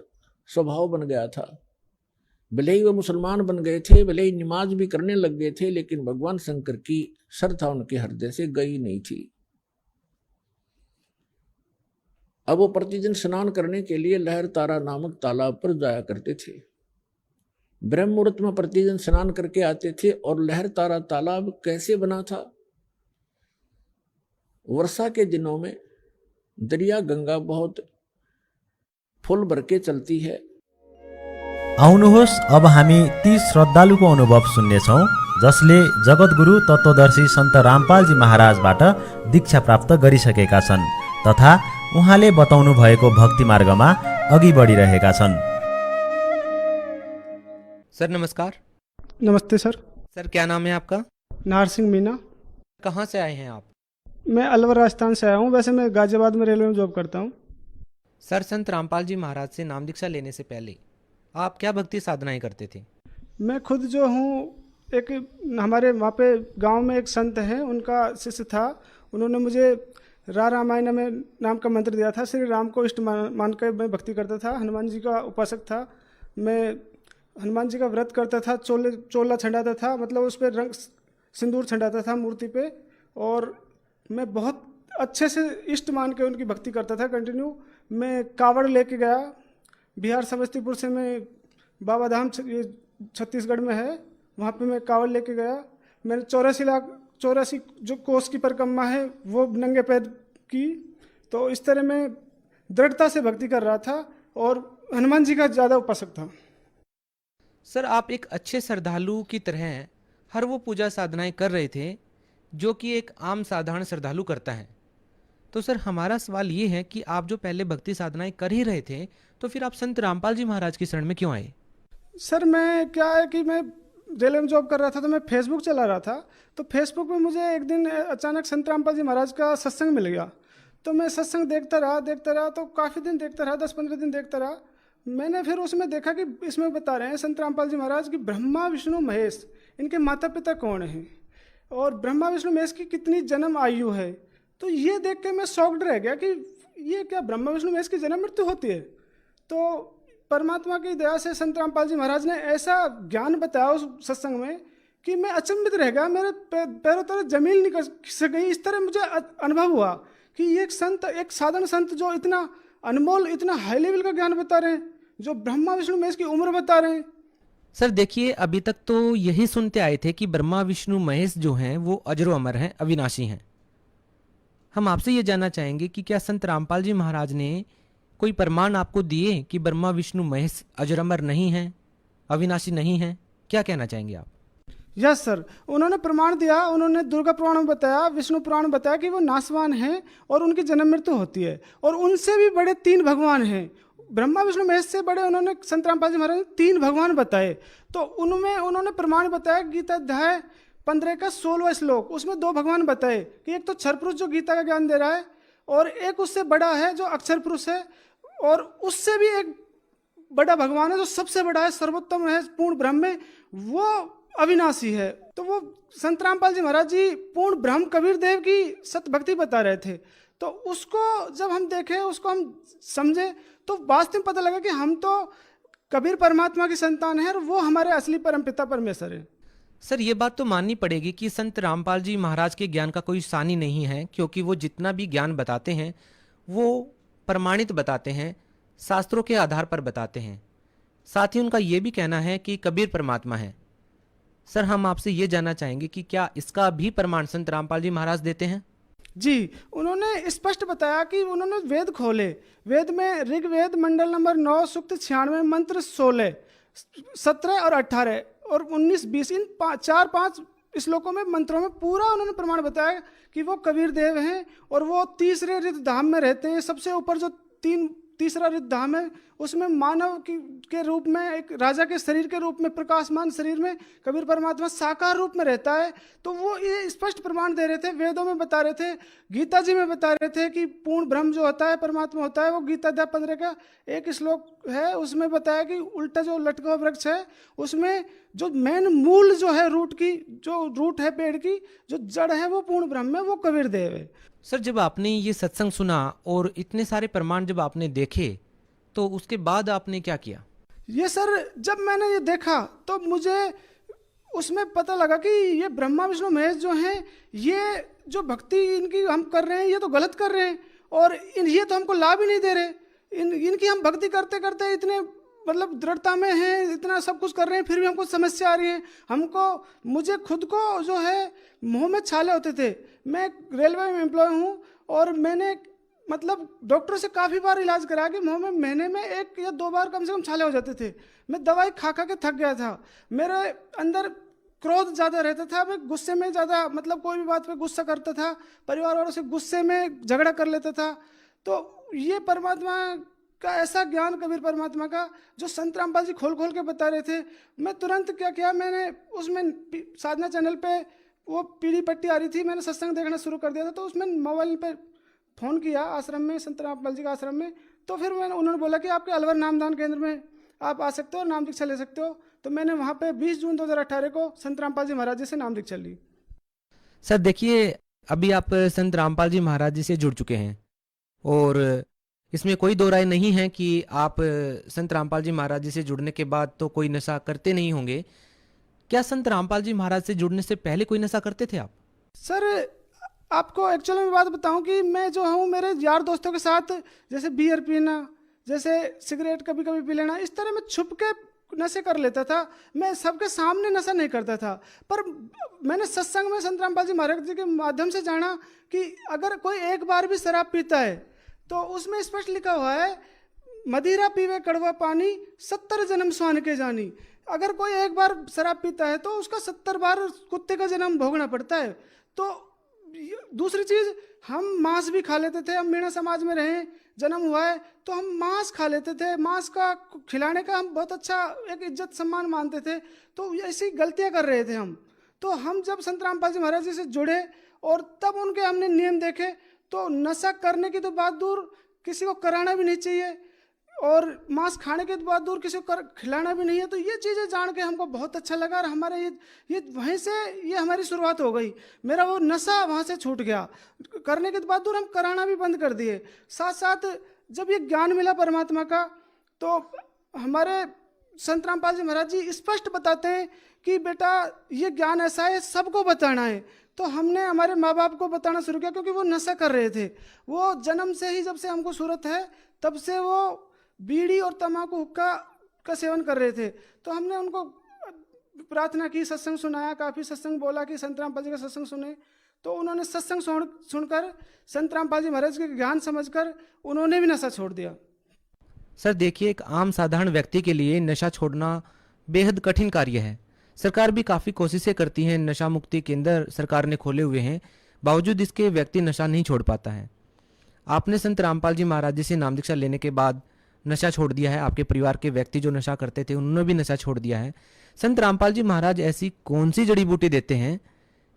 स्वभाव बन गया था। भले ही वो मुसलमान बन गए थे, भले ही नमाज भी करने लग गए थे, लेकिन भगवान शंकर की श्रद्धा उनके हृदय से गई नहीं थी। अब वो प्रतिदिन स्नान करने के लिए लहर तारा नामक तालाब पर जाया करते थे। ब्रह्म मुहूर्त में प्रतिदिन स्नान करके आते थे। और लहर तारा तालाब कैसे बना था? वर्षा के दिनों में दरिया गंगा बहुत फुल भर के चलती है। आउनुहोस् अब हामी ती श्रद्धालुको अनुभव सुन्नेछौँ जसले जगतगुरु तत्त्वदर्शी सन्त रामपालजी महाराजबाट दीक्षा प्राप्त गरिसकेका छन् तथा उहाँले बताउनु भएको भक्ति मार्गमा अघि बढिरहेका छन्। सर नमस्कार। नमस्ते सर। सर क्या नाम है आपका? नाहर सिंह मीना। कहाँ से आए हैं आप? मैं अलवर राजस्थान से आया हूँ। वैसे मैं गाजियाबाद में रेलवे में जॉब करता हूँ। सर, संत रामपाल जी महाराज से नाम दीक्षा लेने से पहले आप क्या भक्ति साधनाएं करते थे? मैं खुद जो हूँ एक हमारे वहाँ पे गांव में एक संत हैं, उनका शिष्य था। उन्होंने मुझे रामायण में नाम का मंत्र दिया था। श्री राम को इष्ट मान कर मैं भक्ति करता था। हनुमान जी का उपासक था मैं। हनुमान जी का व्रत करता था, चोला छंडाता था, मतलब उस पर रंग सिंदूर छंडाता था मूर्ति पे। और मैं बहुत अच्छे से इष्ट मान के उनकी भक्ति करता था कंटिन्यू। मैं कावड़ लेके गया बिहार समस्तीपुर से। मैं बाबा धाम ये छत्तीसगढ़ में है, वहाँ पे मैं कावड़ लेके गया। मैंने 84 जो कोस की परिक्रमा है वो नंगे पैर की। तो इस तरह मैं दृढ़ता से भक्ति कर रहा था और हनुमान जी का ज़्यादा उपासक था। सर, आप एक अच्छे श्रद्धालु की तरह हर वो पूजा साधनाएं कर रहे थे जो कि एक आम साधारण श्रद्धालु करता है। तो सर, हमारा सवाल ये है कि आप जो पहले भक्ति साधनाएं कर ही रहे थे, तो फिर आप संत रामपाल जी महाराज की शरण में क्यों आए? सर, मैं क्या है कि मैं रेलवे में जॉब कर रहा था, तो मैं फेसबुक चला रहा था। तो फेसबुक में मुझे एक दिन अचानक संत रामपाल जी महाराज का सत्संग मिल गया। तो मैं सत्संग देखता रहा तो काफ़ी दिन देखता रहा, 10-15 दिन देखता रहा। मैंने फिर उसमें देखा कि इसमें बता रहे हैं संत रामपाल जी महाराज कि ब्रह्मा विष्णु महेश इनके माता पिता कौन हैं और ब्रह्मा विष्णु महेश की कितनी जन्म आयु है। तो ये देख के मैं शॉक्ड रह गया कि ये क्या ब्रह्मा विष्णु महेश की जन्म मृत्यु होती है। तो परमात्मा की दया से संत रामपाल जी महाराज ने ऐसा ज्ञान बताया उस सत्संग में कि मैं अचंभित रह गया। मेरे पैरों तले जमीन निकल गई। इस तरह मुझे अनुभव हुआ कि ये एक साधारण संत जो इतना अनमोल, इतना हाई लेवल का ज्ञान बता रहे हैं, जो ब्रह्मा विष्णु महेश की उम्र बता रहे हैं। सर देखिए, अभी तक तो यही सुनते आए थे कि ब्रह्मा विष्णु महेश जो हैं वो अजरो अमर हैं, अविनाशी हैं। हम आपसे ये जानना चाहेंगे कि क्या संत रामपाल जी महाराज ने कोई प्रमाण आपको दिए कि ब्रह्मा विष्णु महेश अजर अमर नहीं हैं, अविनाशी नहीं हैं? क्या कहना चाहेंगे आप? यस सर, उन्होंने प्रमाण दिया। उन्होंने दुर्गा पुराण में बताया, विष्णु पुराण में बताया कि वो नासवान हैं और उनकी जन्म मृत्यु होती है। और उनसे भी बड़े 3 भगवान हैं, ब्रह्मा विष्णु महेश से बड़े उन्होंने संत रामपाल जी महाराज ने 3 भगवान बताए। तो उनमें उन्होंने प्रमाण बताया। गीता अध्याय 15 का 16वां श्लोक, उसमें 2 भगवान बताए कि एक तो क्षर पुरुष जो गीता का ज्ञान दे रहा है, और एक उससे बड़ा है जो अक्षर पुरुष है, और उससे भी एक बड़ा भगवान है जो सबसे बड़ा है, सर्वोत्तम है, पूर्ण ब्रह्म में, वो अविनाशी है। तो वो संत रामपाल जी महाराज जी पूर्ण ब्रह्म कबीर देव की सत्य भक्ति बता रहे थे। तो उसको जब हम देखे, उसको हम समझे, तो वास्तव में पता लगा कि हम तो कबीर परमात्मा की संतान हैं और वो हमारे असली परमपिता परमेश्वर है। सर, ये बात तो माननी पड़ेगी कि संत रामपाल जी महाराज के ज्ञान का कोई सानी नहीं है, क्योंकि वो जितना भी ज्ञान बताते हैं वो प्रमाणित बताते हैं, शास्त्रों के आधार पर बताते हैं। साथ ही उनका ये भी कहना है कि कबीर परमात्मा है। सर, हम आपसे ये जानना चाहेंगे कि क्या इसका भी प्रमाण संत रामपाल जी महाराज देते हैं? जी, उन्होंने स्पष्ट बताया कि उन्होंने वेद खोले। वेद में ऋग्वेद मंडल नंबर 9 सूक्त 96 मंत्र 16, 17 और 18 और 19, 20 इन 4-5 श्लोकों में, मंत्रों में पूरा उन्होंने प्रमाण बताया कि वो कबीर देव हैं और वो तीसरे रिद्ध धाम में रहते हैं। सबसे ऊपर जो तीसरा रिद्ध धाम है, उसमें मानव के रूप में, एक राजा के शरीर के रूप में, प्रकाशमान शरीर में कबीर परमात्मा साकार रूप में रहता है। तो वो ये स्पष्ट प्रमाण दे रहे थे, वेदों में बता रहे थे, गीता जी में बता रहे थे कि पूर्ण ब्रह्म जो होता है, परमात्मा होता है, वो गीता अध्याय 15 का एक श्लोक है, उसमें बताया कि उल्टा जो लटका हुआ वृक्ष है, उसमें जो मेन मूल जो है, जो रूट है पेड़ की, जो जड़ है, वो पूर्ण ब्रह्म है, वो कबीर देव है। सर, जब आपने ये सत्संग सुना और इतने सारे प्रमाण जब आपने देखे, तो उसके बाद आपने क्या किया? ये सर, जब मैंने ये देखा तो मुझे उसमें पता लगा कि ये ब्रह्मा विष्णु महेश जो हैं, ये जो भक्ति इनकी हम कर रहे हैं, ये तो गलत कर रहे हैं और ये तो हमको लाभ ही नहीं दे रहे। इनकी हम भक्ति करते करते इतने मतलब दृढ़ता में हैं, इतना सब कुछ कर रहे हैं, फिर भी हमको समस्या आ रही है। मुझे खुद को जो है मुंह में छाले होते थे। मैं रेलवे में एम्प्लॉय हूँ और मैंने मतलब डॉक्टर से काफ़ी बार इलाज करा कि मुंह में महीने में 1 या 2 बार कम से कम छाले हो जाते थे। मैं दवाई खा खा के थक गया था। मेरे अंदर क्रोध ज़्यादा रहता था। मैं गुस्से में ज़्यादा, मतलब कोई भी बात पे गुस्सा करता था, परिवार वालों से गुस्से में झगड़ा कर लेता था। तो ये परमात्मा का ऐसा ज्ञान, कबीर परमात्मा का, जो संत रामपाल जी खोल खोल के बता रहे थे, मैं तुरंत क्या किया, मैंने उसमें साधना चैनल पे वो पीढ़ी पट्टी आ रही थी, मैंने सत्संग देखना शुरू कर दिया था। तो उसमें मोबाइल पे फ़ोन किया आश्रम में, संत रामपाल जी का आश्रम में, तो फिर उन्होंने बोला कि आपके अलवर नामदान केंद्र में आप आ सकते हो और नाम दीक्षा ले सकते हो। तो मैंने वहाँ पे 20 जून 2018 को संत रामपाल जी महाराज जी से नाम दीक्षा ली। सर देखिए, अभी आप संत रामपाल जी महाराज जी से जुड़ चुके हैं और इसमें कोई दो राय नहीं है कि आप संत रामपाल जी महाराज जी से जुड़ने के बाद तो कोई नशा करते नहीं होंगे। क्या संत रामपाल जी महाराज से जुड़ने से पहले कोई नशा करते थे आप? सर आपको एक्चुअल में बात बताऊं कि मैं जो हूँ मेरे यार दोस्तों के साथ जैसे बियर पीना, जैसे सिगरेट कभी कभी पी लेना, इस तरह मैं छुप के नशे कर लेता था। मैं सबके सामने नशा नहीं करता था। पर मैंने सत्संग में संत रामपाल जी महाराज जी के माध्यम से जाना कि अगर कोई एक बार भी शराब पीता है तो उसमें स्पष्ट लिखा हुआ है, मदिरा पीवे कड़वा पानी 70 जन्म स्वान के जानी। अगर कोई एक बार शराब पीता है तो उसका 70 बार कुत्ते का जन्म भोगना पड़ता है। तो दूसरी चीज, हम मांस भी खा लेते थे। हम मीणा समाज में रहे, जन्म हुआ है तो हम मांस खा लेते थे। मांस का खिलाने का हम बहुत अच्छा एक इज्जत सम्मान मानते थे। तो ऐसी गलतियां कर रहे थे हम। तो हम जब संत रामपाल जी महाराज जी से जुड़े और तब उनके हमने नियम देखे, तो नशा करने की तो बात दूर, किसी को कराना भी नहीं चाहिए, और मांस खाने के बाद दूर किसी को खिलाना भी नहीं है। तो ये चीज़ें जान के हमको बहुत अच्छा लगा और हमारे ये वहीं से ये हमारी शुरुआत हो गई। मेरा वो नशा वहाँ से छूट गया। करने के बाद दूर हम कराना भी बंद कर दिए। साथ साथ जब ये ज्ञान मिला परमात्मा का, तो हमारे संत रामपाल जी महाराज जी स्पष्ट बताते हैं कि बेटा ये ज्ञान ऐसा है, सबको बताना है। तो हमने हमारे माँ बाप को बताना शुरू किया, क्योंकि वो नशा कर रहे थे। वो जन्म से ही, जब से हमको सूरत है तब से वो बीड़ी और तम्बाकू हुक्का का सेवन कर रहे थे। तो हमने उनको प्रार्थना की, सत्संग सुनाया, काफ़ी सत्संग बोला कि संत रामपाल जी का सत्संग सुने। तो उन्होंने सत्संग सुनकर संत रामपाल जी महाराज के ज्ञान समझकर उन्होंने भी नशा छोड़ दिया। सर देखिए, एक आम साधारण व्यक्ति के लिए नशा छोड़ना बेहद कठिन कार्य है। सरकार भी काफ़ी कोशिशें करती हैं, नशा मुक्ति केंद्र सरकार ने खोले हुए हैं, बावजूद इसके व्यक्ति नशा नहीं छोड़ पाता है। आपने संत रामपाल जी महाराज जी से नाम दीक्षा लेने के बाद नशा छोड़ दिया है। आपके परिवार के व्यक्ति जो नशा करते थे उन्होंने भी नशा छोड़ दिया है। संत रामपाल जी महाराज ऐसी कौन सी जड़ी बूटी देते हैं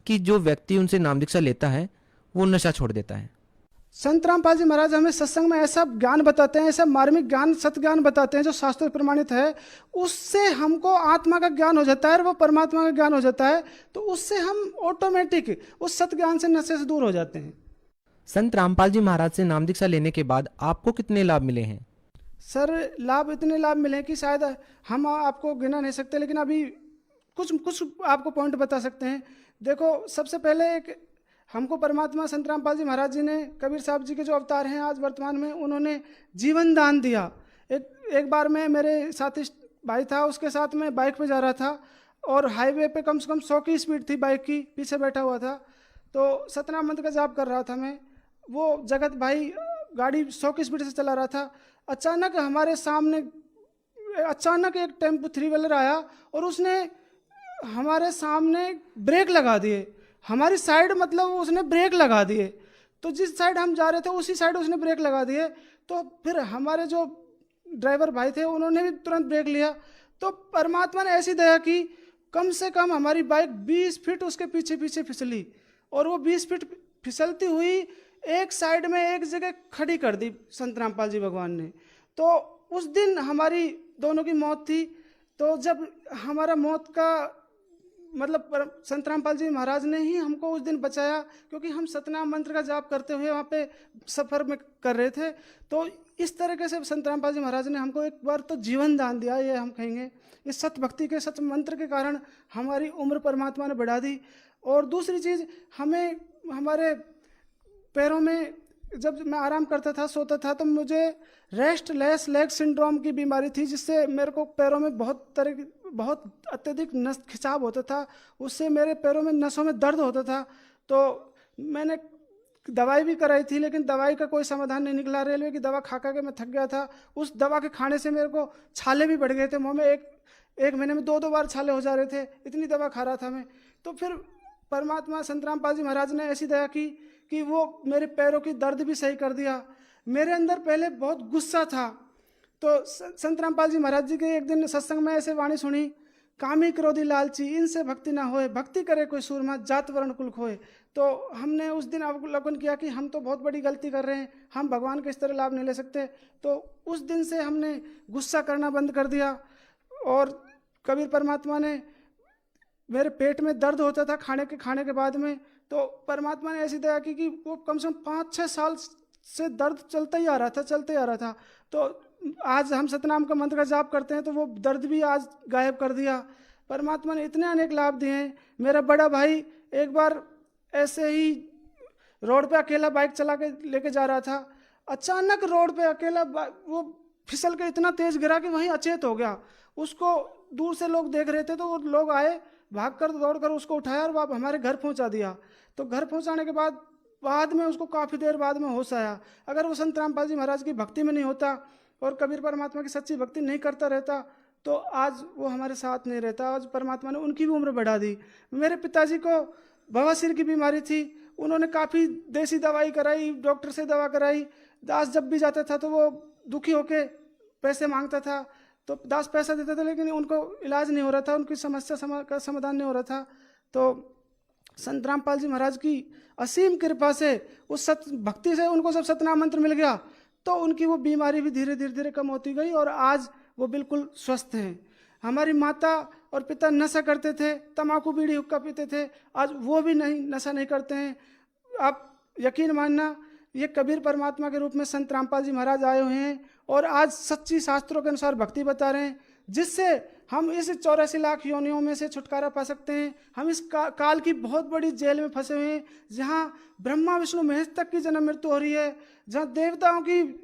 कि जो व्यक्ति उनसे नाम दीक्षा लेता है वो नशा छोड़ देता है? संत रामपाल जी महाराज हमें सत्संग में ऐसा ज्ञान बताते हैं, ऐसा मार्मिक ज्ञान, सत्य ज्ञान बताते हैं जो शास्त्र प्रमाणित है। उससे हमको आत्मा का ज्ञान हो जाता है और वो परमात्मा का ज्ञान हो जाता है। तो उससे हम ऑटोमेटिक उस सत्य ज्ञान से, नशे से दूर हो जाते हैं। संत रामपाल जी महाराज से नाम दीक्षा लेने के बाद आपको कितने लाभ मिले हैं? सर लाभ, इतने लाभ मिले कि शायद हम आपको गिना नहीं सकते, लेकिन अभी कुछ आपको पॉइंट बता सकते हैं। देखो, सबसे पहले एक हमको परमात्मा संत रामपाल जी महाराज जी ने, कबीर साहब जी के जो अवतार हैं आज वर्तमान में, उन्होंने जीवन दान दिया। एक बार मैं, मेरे साथी भाई था, उसके साथ मैं बाइक पे जा रहा था और हाईवे पे कम से कम 100 की स्पीड थी बाइक की, पीछे बैठा हुआ था। तो सतनाम मंत्र का जाप कर रहा था मैं। वो जगत भाई गाड़ी 100 की स्पीड से चला रहा था। अचानक हमारे सामने एक टेम्पो 3 व्हीलर आया और उसने हमारे सामने ब्रेक लगा दिए। हमारी साइड मतलब उसने ब्रेक लगा दिए। तो जिस साइड हम जा रहे थे उसी साइड उसने ब्रेक लगा दिए। तो फिर हमारे जो ड्राइवर भाई थे उन्होंने भी तुरंत ब्रेक लिया। तो परमात्मा ने ऐसी दया की, कम से कम हमारी बाइक 20 फीट उसके पीछे पीछे फिसली और वो 20 फीट फिसलती हुई एक साइड में एक जगह खड़ी कर दी संत रामपाल जी भगवान ने। तो उस दिन हमारी दोनों की मौत थी। तो जब हमारा मौत का मतलब संत रामपाल जी महाराज ने ही हमको उस दिन बचाया, क्योंकि हम सतनाम मंत्र का जाप करते हुए वहाँ पे सफ़र में कर रहे थे। तो इस तरीके से संत रामपाल जी महाराज ने हमको एक बार तो जीवन दान दिया, ये हम कहेंगे। इस सत भक्ति के, सत मंत्र के कारण हमारी उम्र परमात्मा ने बढ़ा दी। और दूसरी चीज़, हमें हमारे पैरों में, जब मैं आराम करता था, सोता था, तो मुझे रेस्टलेस लेग सिंड्रोम की बीमारी थी, जिससे मेरे को पैरों में बहुत अत्यधिक नस खिंचाव होता था। उससे मेरे पैरों में, नसों में दर्द होता था। तो मैंने दवाई भी कराई थी, लेकिन दवाई का कोई समाधान नहीं निकला। रेलवे की दवा खा के मैं थक गया था। उस दवा के खाने से मेरे को छाले भी बढ़ गए थे मुँह में। एक महीने में 2 बार छाले हो जा रहे थे, इतनी दवा खा रहा था मैं। तो फिर परमात्मा संत रामपाल जी महाराज ने ऐसी दया की कि वो मेरे पैरों की दर्द भी सही कर दिया। मेरे अंदर पहले बहुत गुस्सा था। तो संत रामपाल जी महाराज जी के एक दिन सत्संग में ऐसे वाणी सुनी कामी क्रोधी लालची इनसे भक्ति ना होए, भक्ति करे कोई सूरमा जात वर्ण कुल खोए। तो हमने उस दिन अवलोकन किया कि हम तो बहुत बड़ी गलती कर रहे हैं, हम भगवान के इस तरह लाभ नहीं ले सकते। तो उस दिन से हमने गुस्सा करना बंद कर दिया। और कबीर परमात्मा ने, मेरे पेट में दर्द होता था खाने के बाद में, तो परमात्मा ने ऐसी दया की कि वो कम से कम 5-6 साल से दर्द चलता ही आ रहा था। तो आज हम सतनाम का मंत्र का जाप करते हैं तो वो दर्द भी आज गायब कर दिया। परमात्मा ने इतने अनेक लाभ दिए हैं। मेरा बड़ा भाई एक बार ऐसे ही रोड पे अकेला बाइक चला के लेके जा रहा था, अचानक रोड पे अकेला वो फिसल के इतना तेज गिरा कि वहीं अचेत हो गया। उसको दूर से लोग देख रहे थे, तो वो लोग आए, भागकर दौड़कर उसको उठाया और हमारे घर पहुंचा दिया। तो घर पहुंचाने के बाद में उसको काफ़ी देर बाद में होश आया। अगर वो संत रामपाल जी महाराज की भक्ति में नहीं होता और कबीर परमात्मा की सच्ची भक्ति नहीं करता रहता तो आज वो हमारे साथ नहीं रहता। आज परमात्मा ने उनकी भी उम्र बढ़ा दी। मेरे पिताजी को बवासीर की बीमारी थी, उन्होंने काफ़ी देसी दवाई कराई, डॉक्टर से दवा कराई। दास जब भी जाता था तो वो दुखी होके पैसे मांगता था, तो दास पैसा देता था, लेकिन उनको इलाज नहीं हो रहा था, उनकी समस्या का समाधान नहीं हो रहा था। तो संत रामपाल जी महाराज की असीम कृपा से उस भक्ति से उनको जब सतनाम मंत्र मिल गया तो उनकी वो बीमारी भी धीरे धीरे कम होती गई और आज वो बिल्कुल स्वस्थ हैं। हमारी माता और पिता नशा करते थे, तम्बाकू बीड़ी हुक्का पीते थे, आज वो भी नशा नहीं करते हैं। आप यकीन मानना, ये कबीर परमात्मा के रूप में संत रामपाल जी महाराज आए हुए हैं और आज सच्ची शास्त्रों के अनुसार भक्ति बता रहे हैं, जिससे हम इस 84 लाख योनियों में से छुटकारा पा सकते हैं। हम इस काल की बहुत बड़ी जेल में फंसे हुए हैं, जहाँ ब्रह्मा विष्णु महेश तक की जन्म मृत्यु हो रही है, जहाँ देवताओं की,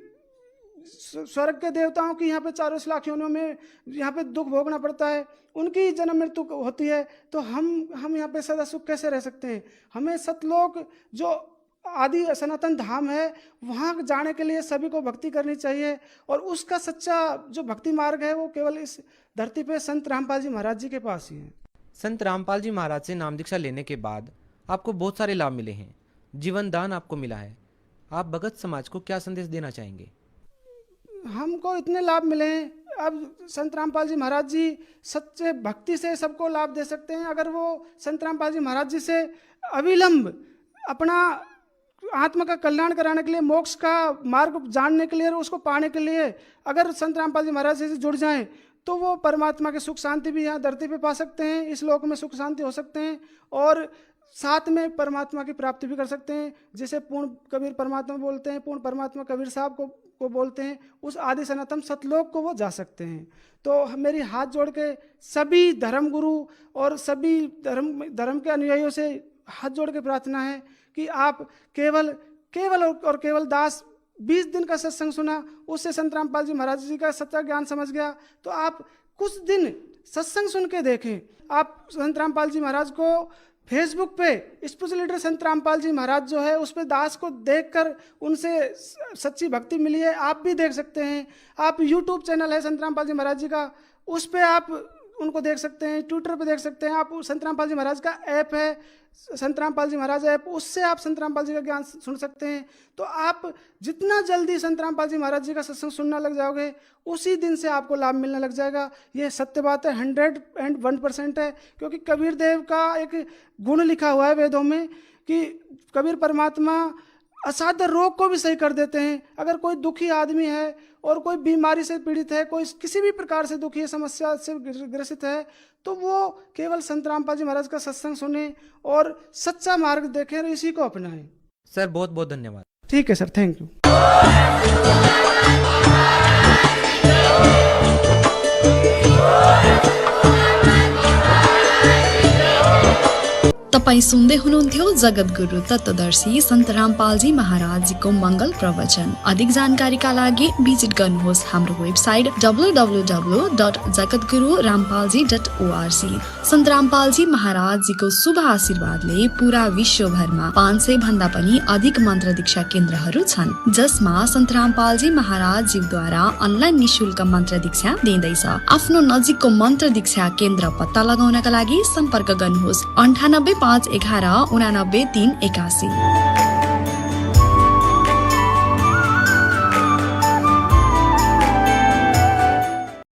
स्वर्ग के देवताओं की यहाँ पे 84 लाख योनियों में यहाँ पे दुख भोगना पड़ता है, उनकी जन्म मृत्यु होती है। तो हम यहाँ पे सदा सुख कैसे रह सकते हैं? हमें सतलोक जो आदि सनातन धाम है वहाँ जाने के लिए सभी को भक्ति करनी चाहिए। और उसका सच्चा जो भक्ति मार्ग है वो केवल इस धरती पे संत रामपाल जी महाराज जी के पास ही है। संत रामपाल जी महाराज से नाम दीक्षा लेने के बाद आपको बहुत सारे लाभ मिले हैं, जीवन दान आपको मिला है। आप भगत समाज को क्या संदेश देना चाहेंगे? हमको इतने लाभ मिले हैं, अब संत रामपाल जी महाराज जी सच्चे भक्ति से सबको लाभ दे सकते हैं। अगर वो संत रामपाल जी महाराज जी से अविलंब अपना आत्मा का कल्याण कराने के लिए, मोक्ष का मार्ग जानने के लिए और उसको पाने के लिए अगर संत रामपाल जी महाराज से जुड़ जाएं तो वो परमात्मा की सुख शांति भी यहाँ धरती पे पा सकते हैं, इस लोक में सुख शांति हो सकते हैं और साथ में परमात्मा की प्राप्ति भी कर सकते हैं। जिसे पूर्ण कबीर परमात्मा बोलते हैं, पूर्ण परमात्मा कबीर साहब को बोलते हैं, उस आदि सनातन सतलोक को वो जा सकते हैं। तो मेरी हाथ जोड़ के सभी धर्म गुरु और सभी धर्म के अनुयायियों से हाथ जोड़ के प्रार्थना है कि आप केवल दास 20 दिन का सत्संग सुना, उससे संत रामपाल जी महाराज जी का सच्चा ज्ञान समझ गया, तो आप कुछ दिन सत्संग सुन के देखें। आप संत रामपाल जी महाराज को फेसबुक पे स्पिरिचुअल लीडर संत रामपाल जी महाराज जो है उस पर दास को देखकर उनसे सच्ची भक्ति मिली है, आप भी देख सकते हैं। आप यूट्यूब चैनल है संत रामपाल जी महाराज जी का, उस पर आप उनको देख सकते हैं, ट्विटर पे देख सकते हैं। आप संत रामपाल जी महाराज का ऐप है, संत रामपाल जी महाराज ऐप, उससे आप संत रामपाल जी का ज्ञान सुन सकते हैं। तो आप जितना जल्दी संत रामपाल जी महाराज जी का सत्संग सुनना लग जाओगे, उसी दिन से आपको लाभ मिलने लग जाएगा। ये सत्य बात है, 101% है। क्योंकि कबीर देव का एक गुण लिखा हुआ है वेदों में कि कबीर परमात्मा असाध्य रोग को भी सही कर देते हैं। अगर कोई दुखी आदमी है और कोई बीमारी से पीड़ित है, कोई किसी भी प्रकार से दुखी समस्या से ग्रसित है, तो वो केवल संत रामपाल जी महाराज का सत्संग सुने और सच्चा मार्ग देखें और इसी को अपनाएं। सर बहुत बहुत धन्यवाद। ठीक है सर, थैंक यू। तपाईं सुन्दै हुनुहुन्थ्यो जगद्गुरु तत्त्वदर्शी सन्त रामपालजी महाराजजीको मङ्गल प्रवचन। अधिक जानकारीका लागि भिजिट गर्नुहोस् हाम्रो वेबसाइट www.jagadgururampalji.org। सन्त रामपालजी महाराजजीको शुभ आशीर्वादले पूरा विश्वभरमा 500 भन्दा पनि अधिक मन्त्र दीक्षा केन्द्रहरू छन्, जसमा सन्त रामपालजी महाराजजीद्वारा अनलाइन निशुल्क मन्त्र दीक्षा दिँदैछ। आफ्नो नजिकको मन्त्र दीक्षा केन्द्र पत्ता लगाउनका लागि सम्पर्क गर्नुहोस् 98 511 89 381।